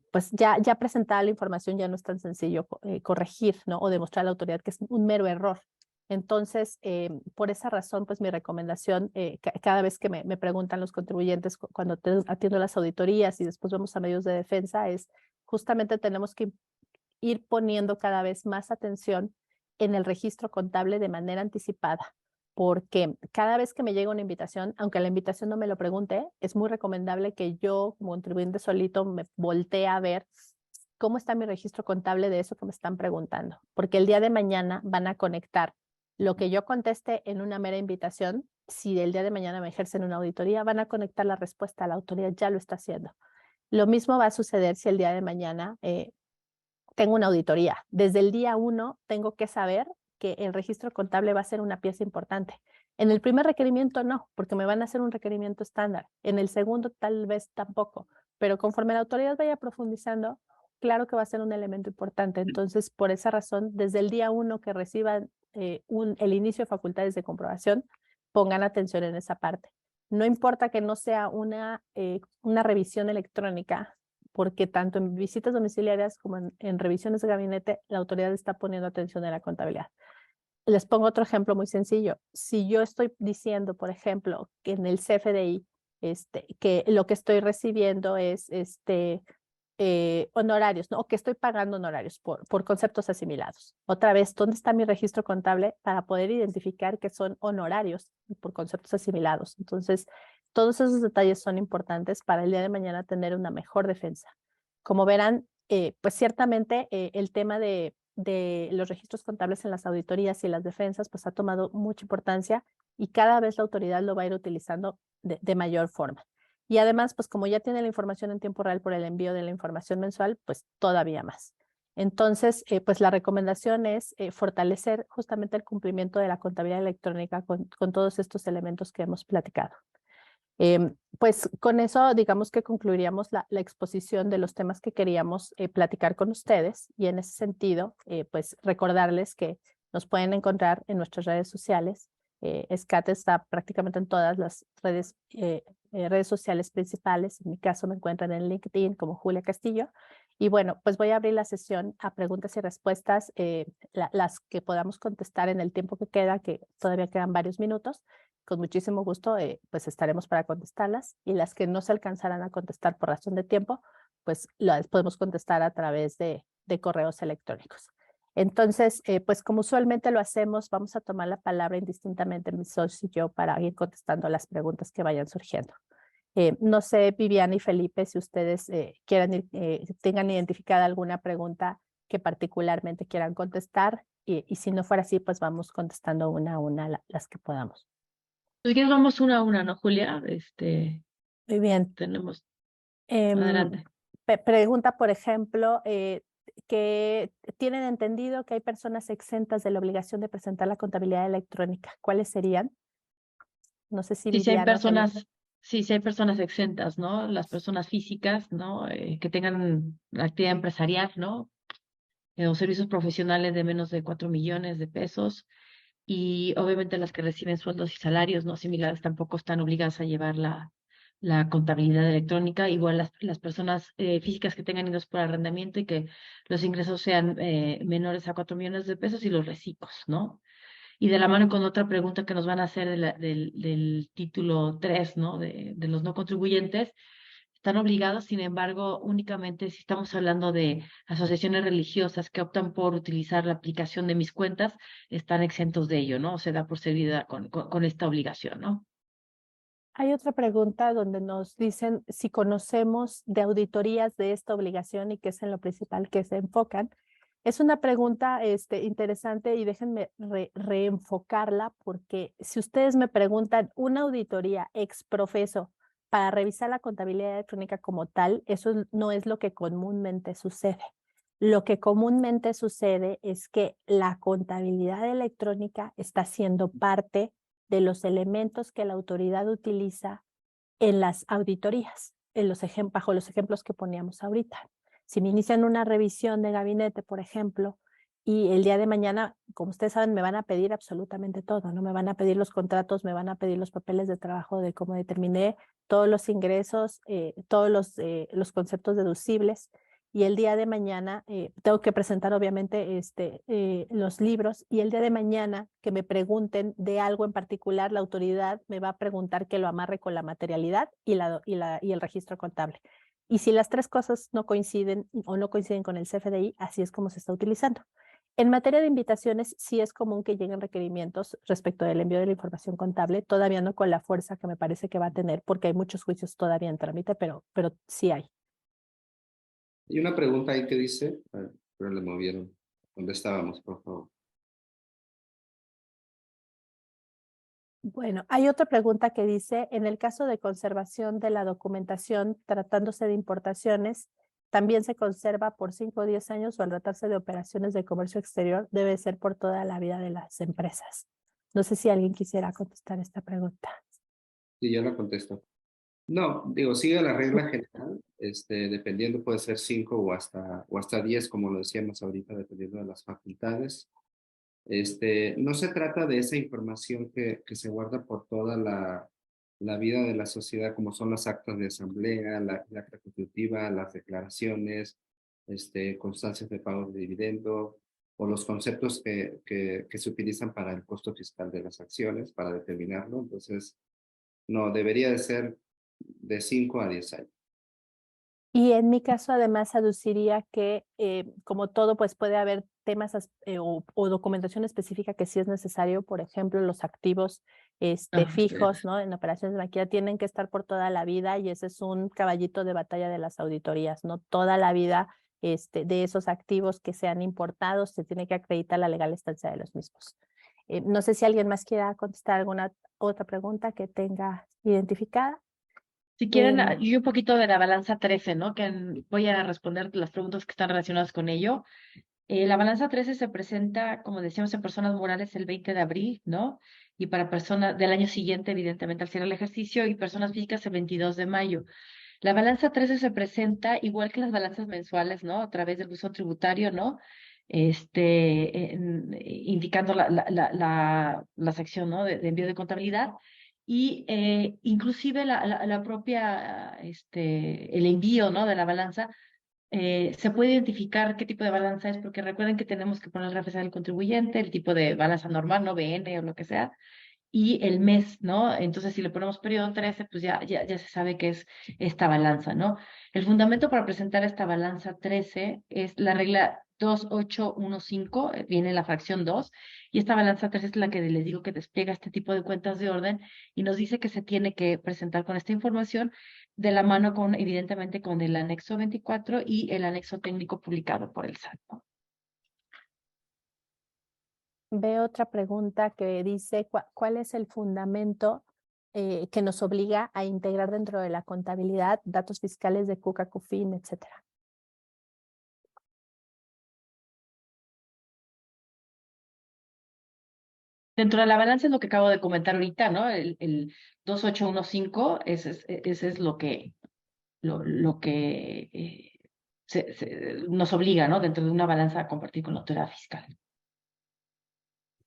Pues ya presentada la información ya no es tan sencillo corregir, ¿no? O demostrar a la autoridad que es un mero error. Entonces, por esa razón, pues mi recomendación, cada vez que me preguntan los contribuyentes cuando atiendo las auditorías y después vamos a medios de defensa, es justamente tenemos que ir poniendo cada vez más atención en el registro contable de manera anticipada, porque cada vez que me llega una invitación, aunque la invitación no me lo pregunte, es muy recomendable que yo como contribuyente solito me voltee a ver cómo está mi registro contable de eso que me están preguntando, porque el día de mañana van a conectar lo que yo conteste en una mera invitación. Si el día de mañana me ejercen una auditoría, van a conectar la respuesta, la autoridad ya lo está haciendo. Lo mismo va a suceder si el día de mañana tengo una auditoría. Desde el día 1 tengo que saber que el registro contable va a ser una pieza importante. En el primer requerimiento no, porque me van a hacer un requerimiento estándar. En el segundo tal vez tampoco, pero conforme la autoridad vaya profundizando, claro que va a ser un elemento importante. Entonces, por esa razón, desde el día 1 que reciban el inicio de facultades de comprobación, pongan atención en esa parte. No importa que no sea una revisión electrónica, porque tanto en visitas domiciliarias como en revisiones de gabinete, la autoridad está poniendo atención en la contabilidad. Les pongo otro ejemplo muy sencillo. Si yo estoy diciendo, por ejemplo, que en el CFDI, que lo que estoy recibiendo es honorarios, ¿no? O que estoy pagando honorarios por conceptos asimilados. Otra vez, ¿dónde está mi registro contable para poder identificar que son honorarios por conceptos asimilados? Entonces, todos esos detalles son importantes para el día de mañana tener una mejor defensa. Como verán, pues ciertamente el tema de los registros contables en las auditorías y las defensas pues ha tomado mucha importancia y cada vez la autoridad lo va a ir utilizando de mayor forma. Y además, pues como ya tiene la información en tiempo real por el envío de la información mensual, pues todavía más. Entonces, pues la recomendación es fortalecer justamente el cumplimiento de la contabilidad electrónica con todos estos elementos que hemos platicado. Pues con eso, digamos que concluiríamos la exposición de los temas que queríamos platicar con ustedes y en ese sentido, pues recordarles que nos pueden encontrar en nuestras redes sociales. SCAT está prácticamente en todas las redes sociales principales. En mi caso me encuentran en LinkedIn como Julia Castillo. Y bueno, pues voy a abrir la sesión a preguntas y respuestas, las que podamos contestar en el tiempo que queda, que todavía quedan varios minutos. Con muchísimo gusto, pues estaremos para contestarlas y las que no se alcanzarán a contestar por razón de tiempo, pues las podemos contestar a través de correos electrónicos. Entonces, pues como usualmente lo hacemos, vamos a tomar la palabra indistintamente mi socio y yo para ir contestando las preguntas que vayan surgiendo. No sé, Viviana y Felipe, si ustedes tengan identificada alguna pregunta que particularmente quieran contestar y si no fuera así, pues vamos contestando una a una las que podamos. Si quieres, vamos una a una, ¿no, Julia? Muy bien. Tenemos. Adelante. Pregunta, por ejemplo, que tienen entendido que hay personas exentas de la obligación de presentar la contabilidad electrónica. ¿Cuáles serían? No sé si Sí, si hay Viviana, personas, sí, si hay personas exentas, ¿no? Las personas físicas, ¿no? Que tengan actividad empresarial, ¿no? O servicios profesionales de menos de 4 millones de pesos. Y obviamente las que reciben sueldos y salarios no similares tampoco están obligadas a llevar la contabilidad electrónica. Igual las personas físicas que tengan ingresos por arrendamiento y que los ingresos sean menores a 4 millones de pesos y los reciclos, ¿no? Y de la mano con otra pregunta que nos van a hacer del título 3, ¿no? De los no contribuyentes, están obligados, sin embargo, únicamente si estamos hablando de asociaciones religiosas que optan por utilizar la aplicación de Mis Cuentas, están exentos de ello, ¿no? O se da por servida con esta obligación, ¿no? Hay otra pregunta donde nos dicen si conocemos de auditorías de esta obligación y qué es en lo principal que se enfocan. Es una pregunta interesante y déjenme reenfocarla porque si ustedes me preguntan una auditoría ex profeso para revisar la contabilidad electrónica como tal, eso no es lo que comúnmente sucede. Lo que comúnmente sucede es que la contabilidad electrónica está siendo parte de los elementos que la autoridad utiliza en las auditorías, bajo los ejemplos que poníamos ahorita. Si me inician una revisión de gabinete, por ejemplo, y el día de mañana, como ustedes saben, me van a pedir absolutamente todo, ¿no? Me van a pedir los contratos, me van a pedir los papeles de trabajo de cómo determiné todos los ingresos, todos los conceptos deducibles. y el día de mañana tengo que presentar obviamente los libros, y el día de mañana que me pregunten de algo en particular, la autoridad me va a preguntar que lo amarre con la materialidad y el registro contable. Y si las tres cosas no coinciden o no coinciden con el CFDI, así es como se está utilizando. En materia de invitaciones, sí es común que lleguen requerimientos respecto del envío de la información contable, todavía no con la fuerza que me parece que va a tener, porque hay muchos juicios todavía en trámite, pero sí hay. Y una pregunta ahí que dice, pero le movieron. ¿Dónde estábamos, por favor? Bueno, hay otra pregunta que dice, en el caso de conservación de la documentación tratándose de importaciones, ¿también se conserva por 5 o 10 años o al tratarse de operaciones de comercio exterior debe ser por toda la vida de las empresas? No sé si alguien quisiera contestar esta pregunta. Sí, yo la contesto. No, digo, sigue la regla general, dependiendo puede ser 5 o hasta 10, como lo decíamos ahorita, dependiendo de las facultades. No se trata de esa información que se guarda por toda la vida de la sociedad, como son las actas de asamblea, la acta constitutiva, las declaraciones, constancias de pago de dividendo, o los conceptos que se utilizan para el costo fiscal de las acciones, para determinarlo. Entonces, no, debería de ser de 5 a 10 años. Y en mi caso, además, aduciría que, como todo, pues puede haber temas o documentación específica que sí es necesario. Por ejemplo, los activos fijos, ¿no? En operaciones de maquila tienen que estar por toda la vida, y ese es un caballito de batalla de las auditorías, ¿no? Toda la vida de esos activos que sean importados, se tiene que acreditar la legal estancia de los mismos. No sé si alguien más quiera contestar alguna otra pregunta que tenga identificada. Si quieren, y un poquito de la balanza 13, ¿no? Voy a responder las preguntas que están relacionadas con ello. La balanza 13 se presenta, como decíamos, en personas morales el 20 de abril, ¿no? Y para personas del año siguiente, evidentemente, al cierre del ejercicio, y personas físicas el 22 de mayo. La balanza 13 se presenta igual que las balanzas mensuales, ¿no? A través del buzón tributario, ¿no? Indicando la sección, ¿no? De envío de contabilidad. Y inclusive la propia, el envío, ¿no? De la balanza, se puede identificar qué tipo de balanza es, porque recuerden que tenemos que poner la fecha del contribuyente, el tipo de balanza normal, no BN o lo que sea, y el mes, ¿no? Entonces, si le ponemos periodo 13, pues ya se sabe qué es esta balanza, ¿no? El fundamento para presentar esta balanza 13 es la regla 2815, viene la fracción 2, y esta balanza 13 es la que les digo que despliega este tipo de cuentas de orden y nos dice que se tiene que presentar con esta información de la mano con, evidentemente, con el anexo 24 y el anexo técnico publicado por el SAT, ¿no? Veo otra pregunta que dice, ¿cuál es el fundamento que nos obliga a integrar dentro de la contabilidad datos fiscales de Cuca, Cufin, etcétera? Dentro de la balanza es lo que acabo de comentar ahorita, ¿no? El 2815, ese es lo que nos obliga, ¿no? Dentro de una balanza a compartir con la autoridad fiscal.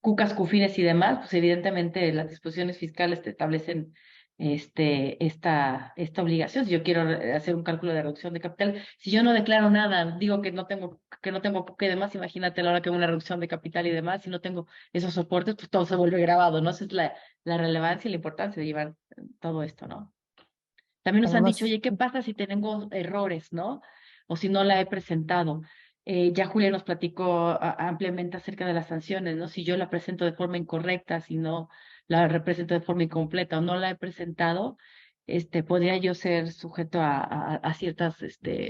Cucas, cufines y demás, pues evidentemente las disposiciones fiscales te establecen esta obligación. Si yo quiero hacer un cálculo de reducción de capital, si yo no declaro nada, digo que no tengo cuca y demás, imagínate a la hora que hago una reducción de capital y demás, si no tengo esos soportes, pues todo se vuelve grabado, ¿no? Esa es la relevancia y la importancia de llevar todo esto, ¿no? También nos han dicho, oye, ¿qué pasa si tengo errores, no? O si no la he presentado. Ya Julia nos platicó ampliamente acerca de las sanciones, ¿no? Si yo la presento de forma incorrecta, si no la represento de forma incompleta o no la he presentado, podría yo ser sujeto a ciertas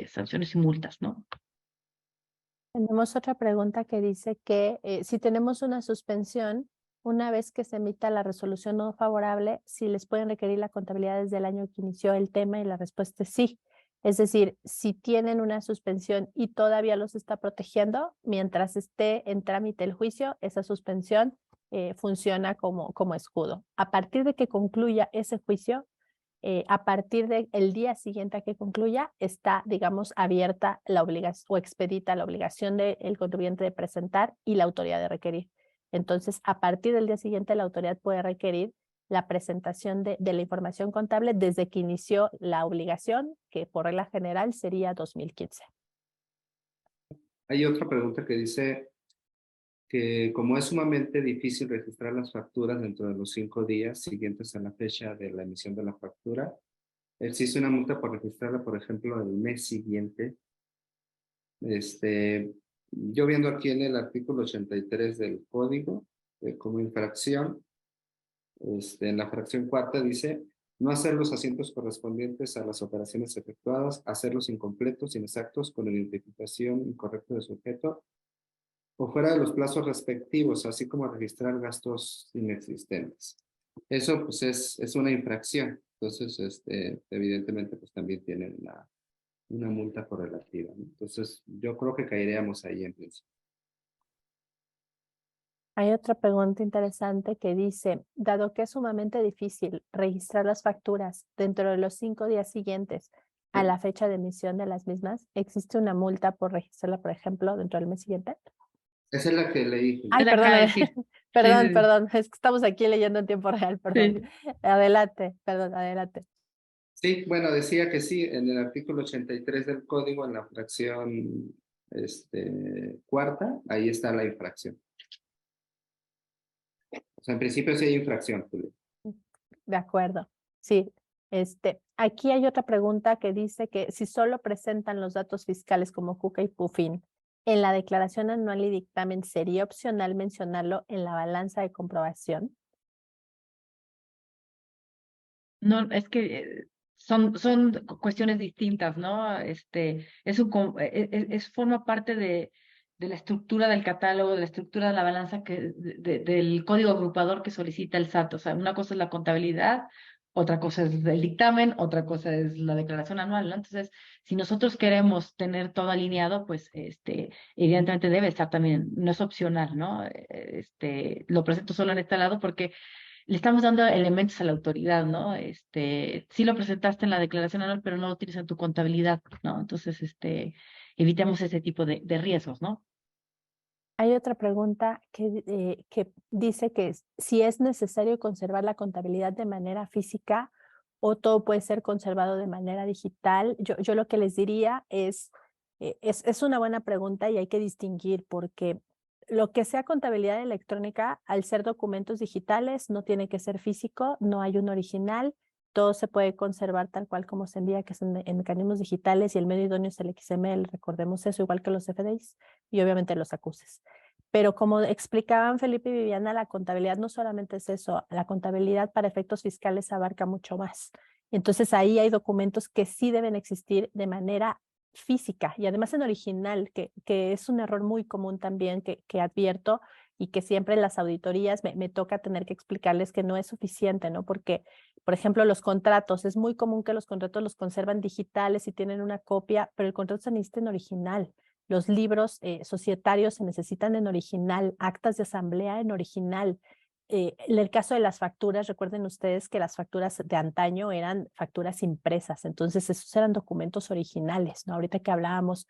sanciones y multas, ¿no? Tenemos otra pregunta que dice que si tenemos una suspensión, una vez que se emita la resolución no favorable, si les pueden requerir la contabilidad desde el año que inició el tema, y la respuesta es sí. Es decir, si tienen una suspensión y todavía los está protegiendo, mientras esté en trámite el juicio, esa suspensión funciona como escudo. A partir de que concluya ese juicio, a partir del día siguiente a que concluya, está, digamos, abierta la obligación o expedita la obligación del contribuyente de presentar y la autoridad de requerir. Entonces, a partir del día siguiente, la autoridad puede requerir la presentación de la información contable desde que inició la obligación, que por regla general sería 2015. Hay otra pregunta que dice que como es sumamente difícil registrar las facturas dentro de los 5 días siguientes a la fecha de la emisión de la factura, existe una multa por registrarla, por ejemplo, el mes siguiente. Yo viendo aquí en el artículo 83 del código, como infracción, en la fracción cuarta dice, no hacer los asientos correspondientes a las operaciones efectuadas, hacerlos incompletos, inexactos, con la identificación incorrecta de sujeto, o fuera de los plazos respectivos, así como registrar gastos inexistentes. Eso pues es una infracción. Entonces, evidentemente, pues también tienen una multa correlativa, ¿no? Entonces, yo creo que caeríamos ahí en principio. Hay otra pregunta interesante que dice, dado que es sumamente difícil registrar las facturas dentro de los 5 días siguientes a la fecha de emisión de las mismas, ¿existe una multa por registrarla, por ejemplo, dentro del mes siguiente? Esa es la que leí. Ay, Te la acaba de perdón, decir. perdón, Sí, sí, perdón, es que estamos aquí leyendo en tiempo real, perdón. sí. Adelante, perdón, adelante. Sí, bueno, decía que sí, en el artículo 83 del código, en la fracción cuarta, ahí está la infracción. O sea, en principio sí hay infracción, Julio. De acuerdo, sí. Aquí hay otra pregunta que dice que si solo presentan los datos fiscales como Cuca y Pufín en la declaración anual y dictamen, ¿sería opcional mencionarlo en la balanza de comprobación? No, es que son cuestiones distintas, ¿no? Forma parte de la estructura del catálogo, de la estructura de la balanza del código agrupador que solicita el SAT. O sea, una cosa es la contabilidad, otra cosa es el dictamen, otra cosa es la declaración anual, ¿no? Entonces, si nosotros queremos tener todo alineado, pues, evidentemente debe estar también, no es opcional, ¿no? Lo presento solo en este lado porque le estamos dando elementos a la autoridad, ¿no? Sí lo presentaste en la declaración anual, pero no lo tienes en tu contabilidad, ¿no? Entonces, evitemos ese tipo de riesgos, ¿no? Hay otra pregunta que dice que si es necesario conservar la contabilidad de manera física o todo puede ser conservado de manera digital. Yo lo que les diría es una buena pregunta y hay que distinguir porque lo que sea contabilidad electrónica, al ser documentos digitales, no tiene que ser físico, no hay un original, todo se puede conservar tal cual como se envía, que es en mecanismos digitales y el medio idóneo es el XML, recordemos eso, igual que los FDIs y obviamente los acuses. Pero como explicaban Felipe y Viviana, la contabilidad no solamente es eso, la contabilidad para efectos fiscales abarca mucho más. Entonces ahí hay documentos que sí deben existir de manera física y además en original, que es un error muy común también que advierto y que siempre en las auditorías me toca tener que explicarles que no es suficiente, ¿no? Porque, por ejemplo, los contratos, es muy común que los contratos los conservan digitales y tienen una copia, pero el contrato se necesita en original. Los libros societarios se necesitan en original, actas de asamblea en original. En el caso de las facturas, recuerden ustedes que las facturas de antaño eran facturas impresas, entonces esos eran documentos originales, ¿no? Ahorita que hablábamos,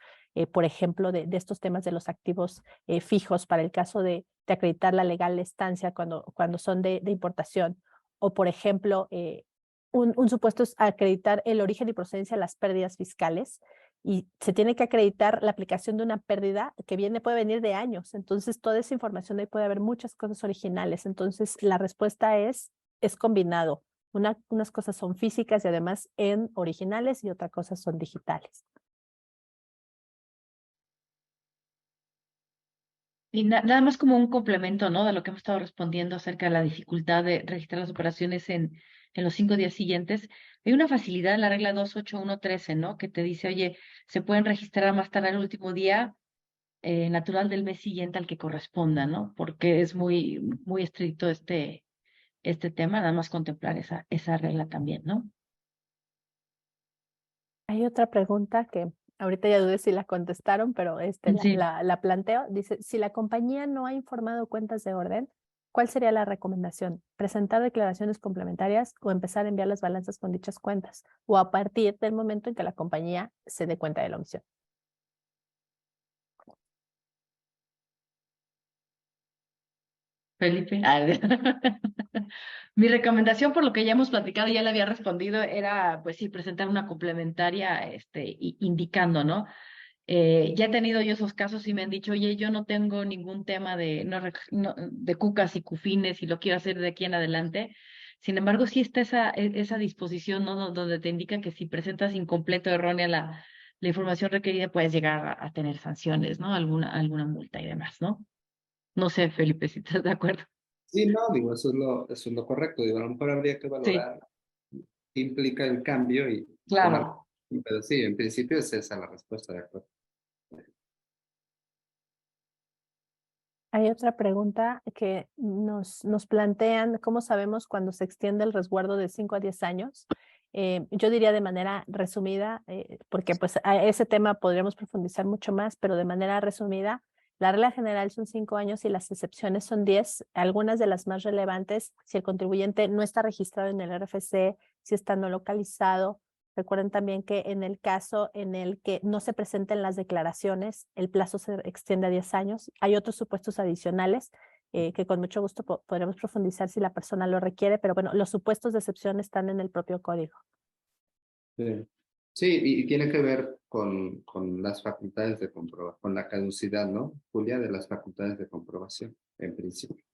por ejemplo, de estos temas de los activos fijos para el caso de acreditar la legal estancia cuando son de importación, o por ejemplo, un supuesto es acreditar el origen y procedencia de las pérdidas fiscales, y se tiene que acreditar la aplicación de una pérdida que puede venir de años. Entonces, toda esa información ahí puede haber muchas cosas originales. Entonces, la respuesta es combinado. Unas cosas son físicas y además en originales y otras cosas son digitales. Y nada más como un complemento, ¿no? De lo que hemos estado respondiendo acerca de la dificultad de registrar las operaciones en los 5 días siguientes. Hay una facilidad en la regla 28113, ¿no? Que te dice, oye, se pueden registrar más tarde el último día natural del mes siguiente al que corresponda, ¿no? Porque es muy, muy estricto este tema, nada más contemplar esa regla también, ¿no? Hay otra pregunta que ahorita ya dudé si la contestaron, pero Sí. la planteo. Dice, si la compañía no ha informado cuentas de orden, ¿cuál sería la recomendación? ¿Presentar declaraciones complementarias o empezar a enviar las balanzas con dichas cuentas? O a partir del momento en que la compañía se dé cuenta de la omisión. Felipe. Mi recomendación, por lo que ya hemos platicado, ya le había respondido, era, pues sí, presentar una complementaria, indicando, ¿no? Ya he tenido yo esos casos y me han dicho, oye, yo no tengo ningún tema de, de cucas y cufines y lo quiero hacer de aquí en adelante. Sin embargo, sí está esa disposición, ¿no? Donde te indica que si presentas incompleto o errónea la información requerida, puedes llegar a tener sanciones, ¿no? Alguna multa y demás, ¿no? No sé, Felipe, si estás de acuerdo. Sí, no, digo, eso es lo correcto. Digo, a lo mejor habría que Sí, valorar qué implica el cambio y tomar. claro. Pero sí, en principio es esa la respuesta, de acuerdo. Hay otra pregunta que nos plantean, ¿cómo sabemos cuando se extiende el resguardo de 5 a 10 años? Yo diría de manera resumida, porque pues a ese tema podríamos profundizar mucho más, pero de manera resumida, la regla general son 5 años y las excepciones son 10. Algunas de las más relevantes, si el contribuyente no está registrado en el RFC, si está no localizado. Recuerden también que en el caso en el que no se presenten las declaraciones, el plazo se extiende a 10 años. Hay otros supuestos adicionales que con mucho gusto podremos profundizar si la persona lo requiere, pero bueno, los supuestos de excepción están en el propio código. Sí, sí, y tiene que ver con las facultades de comprobación, con la caducidad, ¿no, Julia, de las facultades de comprobación, en principio.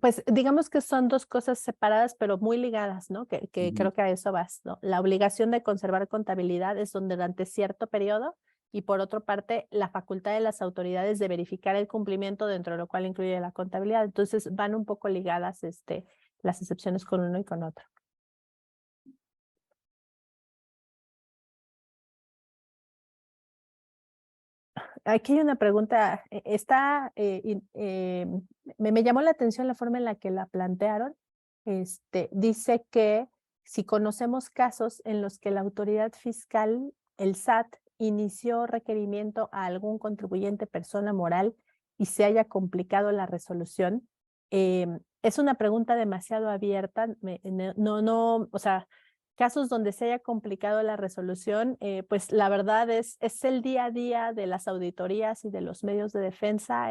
Pues digamos que son dos cosas separadas, pero muy ligadas, ¿no? Que Ujú. creo que a eso vas, ¿no? La obligación de conservar contabilidad es donde durante cierto periodo y por otra parte la facultad de las autoridades de verificar el cumplimiento dentro de lo cual incluye la contabilidad. Entonces van un poco ligadas las excepciones con uno y con otro. Aquí hay una pregunta, me llamó la atención la forma en la que la plantearon. Dice que si conocemos casos en los que la autoridad fiscal, el SAT, inició requerimiento a algún contribuyente persona moral y se haya complicado la resolución, es una pregunta demasiado abierta. O sea, casos donde se haya complicado la resolución, pues la verdad es el día a día de las auditorías y de los medios de defensa.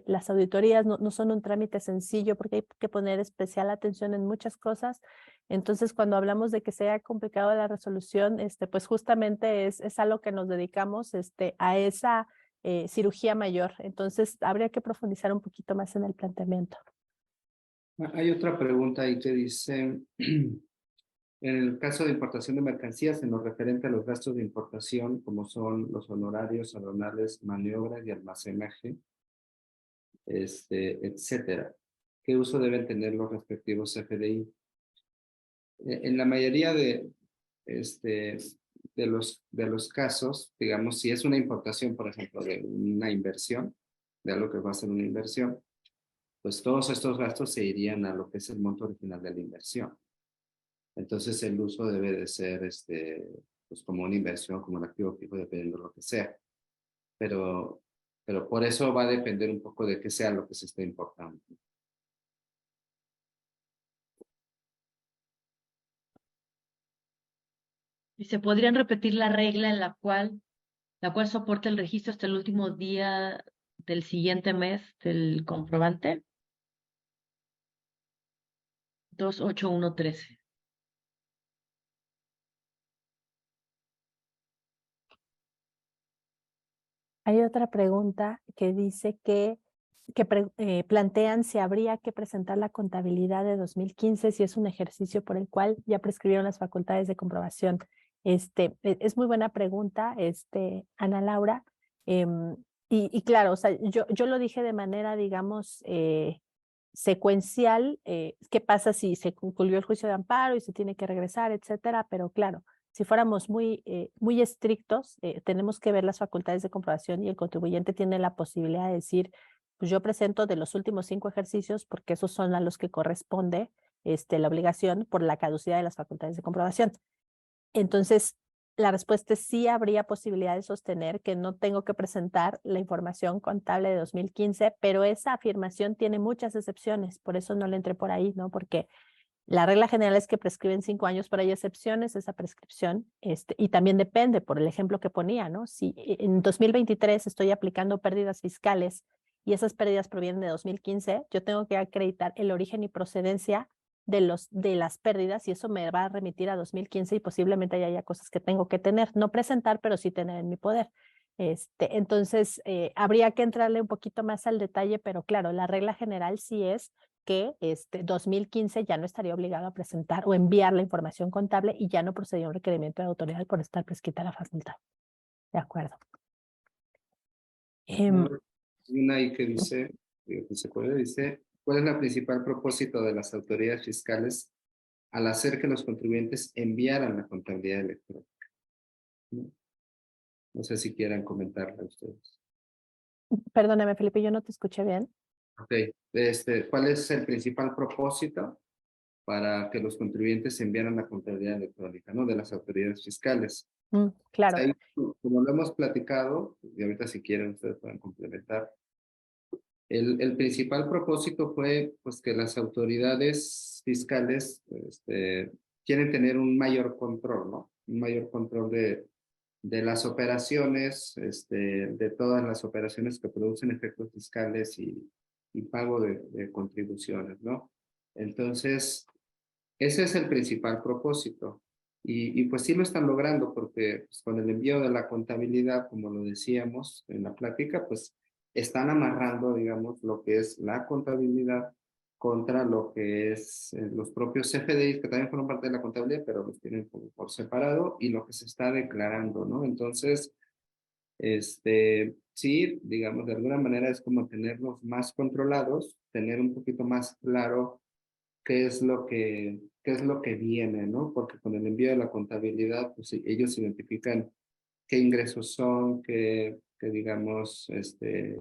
Las auditorías no son un trámite sencillo porque hay que poner especial atención en muchas cosas. Entonces, cuando hablamos de que se haya complicado la resolución, pues justamente es a lo que nos dedicamos, a esa cirugía mayor. Entonces, habría que profundizar un poquito más en el planteamiento. Hay otra pregunta ahí que dice, en el caso de importación de mercancías, en lo referente a los gastos de importación, como son los honorarios, aduanales, maniobras y almacenaje, etcétera, ¿qué uso deben tener los respectivos CFDI? En la mayoría este, de los casos, digamos, si es una importación, por ejemplo, de una inversión, de algo que va a ser una inversión, pues todos estos gastos se irían a lo que es el monto original de la inversión. Entonces el uso debe de ser pues como una inversión, como un activo fijo, dependiendo de lo que sea. Pero, pero por eso va a depender un poco de qué sea lo que se esté importando. ¿Y se podrían repetir la regla en la cual soporta el registro hasta el último día del siguiente mes del comprobante? 28113. Hay otra pregunta que dice que plantean si habría que presentar la contabilidad de 2015 si es un ejercicio por el cual ya prescribieron las facultades de comprobación. Es muy buena pregunta, Ana Laura. Y claro, o sea, yo lo dije de manera, digamos, secuencial. ¿Qué pasa si se concluyó el juicio de amparo y se tiene que regresar, etcétera? Pero claro, si fuéramos muy estrictos, tenemos que ver las facultades de comprobación y el contribuyente tiene la posibilidad de decir, pues yo presento de los últimos 5 ejercicios porque esos son a los que corresponde la obligación por la caducidad de las facultades de comprobación. Entonces, la respuesta es sí habría posibilidad de sostener que no tengo que presentar la información contable de 2015, pero esa afirmación tiene muchas excepciones, por eso no le entré por ahí, ¿no? Porque la regla general es que prescriben 5 años, pero hay excepciones a esa prescripción, y también depende, por el ejemplo que ponía, ¿no? Si en 2023 estoy aplicando pérdidas fiscales y esas pérdidas provienen de 2015, yo tengo que acreditar el origen y procedencia de las pérdidas y eso me va a remitir a 2015 y posiblemente haya cosas que tengo que tener, no presentar, pero sí tener en mi poder. Entonces, habría que entrarle un poquito más al detalle, pero claro, la regla general sí es que 2015 ya no estaría obligado a presentar o enviar la información contable y ya no procedía un requerimiento de autoridad por estar prescrita la facultad. De acuerdo. Hay una ahí que dice, dice, ¿cuál es el principal propósito de las autoridades fiscales al hacer que los contribuyentes enviaran la contabilidad electrónica? No sé si quieran comentarla ustedes. Perdóname, Felipe, yo no te escuché bien. Ok, ¿cuál es el principal propósito para que los contribuyentes enviaran la contabilidad electrónica, ¿no? De las autoridades fiscales. Claro. Ahí, como lo hemos platicado, y ahorita si quieren ustedes pueden complementar, el principal propósito fue pues que las autoridades fiscales quieren tener un mayor control, ¿no? Un mayor control de las operaciones, de todas las operaciones que producen efectos fiscales y pago de contribuciones, ¿no? Entonces, ese es el principal propósito. Y pues sí lo están logrando porque pues, con el envío de la contabilidad, como lo decíamos en la plática, pues están amarrando, digamos, lo que es la contabilidad contra lo que es los propios CFDIs, que también forman parte de la contabilidad, pero los tienen por separado, y lo que se está declarando, ¿no? Entonces, sí, digamos, de alguna manera es como tenerlos más controlados, tener un poquito más claro qué es lo que viene, ¿no? Porque con el envío de la contabilidad, pues sí, ellos identifican qué ingresos son, qué digamos, qué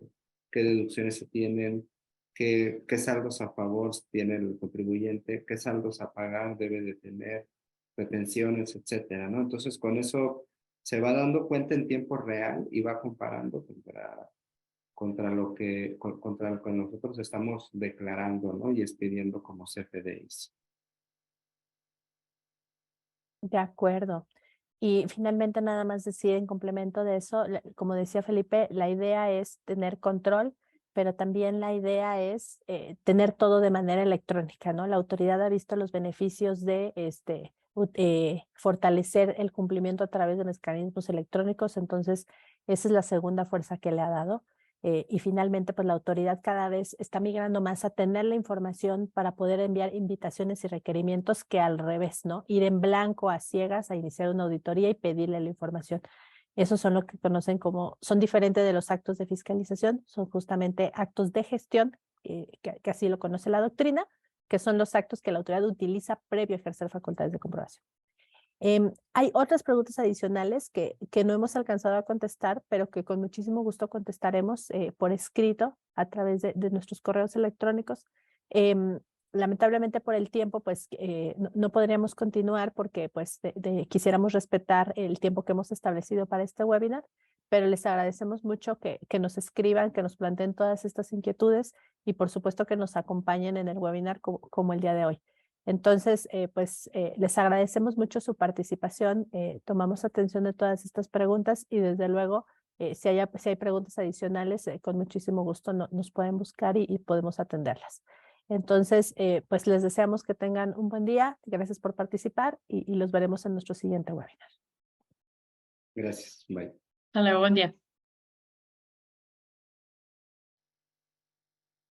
deducciones se tienen, qué saldos a favor tiene el contribuyente, qué saldos a pagar debe de tener, retenciones, etcétera, ¿no? Entonces, con eso se va dando cuenta en tiempo real y va comparando contra lo que nosotros estamos declarando, ¿no? Y expidiendo como CFDIs. De acuerdo. Y finalmente nada más decir en complemento de eso, como decía Felipe, la idea es tener control, pero también la idea es tener todo de manera electrónica, ¿no? La autoridad ha visto los beneficios de fortalecer el cumplimiento a través de mecanismos electrónicos, entonces esa es la segunda fuerza que le ha dado. Y finalmente, pues la autoridad cada vez está migrando más a tener la información para poder enviar invitaciones y requerimientos que al revés, ¿no? Ir en blanco a ciegas a iniciar una auditoría y pedirle la información. Esos son lo que conocen como, son diferentes de los actos de fiscalización, son justamente actos de gestión, que así lo conoce la doctrina, que son los actos que la autoridad utiliza previo a ejercer facultades de comprobación. Hay otras preguntas adicionales que no hemos alcanzado a contestar, pero que con muchísimo gusto contestaremos por escrito a través de nuestros correos electrónicos. Lamentablemente por el tiempo, pues no podríamos continuar porque pues quisiéramos respetar el tiempo que hemos establecido para este webinar, pero les agradecemos mucho que nos escriban, que nos planteen todas estas inquietudes y por supuesto que nos acompañen en el webinar como el día de hoy. Entonces, les agradecemos mucho su participación, tomamos atención de todas estas preguntas y desde luego, si hay preguntas adicionales, con muchísimo gusto nos pueden buscar y podemos atenderlas. Entonces, pues les deseamos que tengan un buen día, gracias por participar y los veremos en nuestro siguiente webinar. Gracias, bye. Hasta luego, buen día.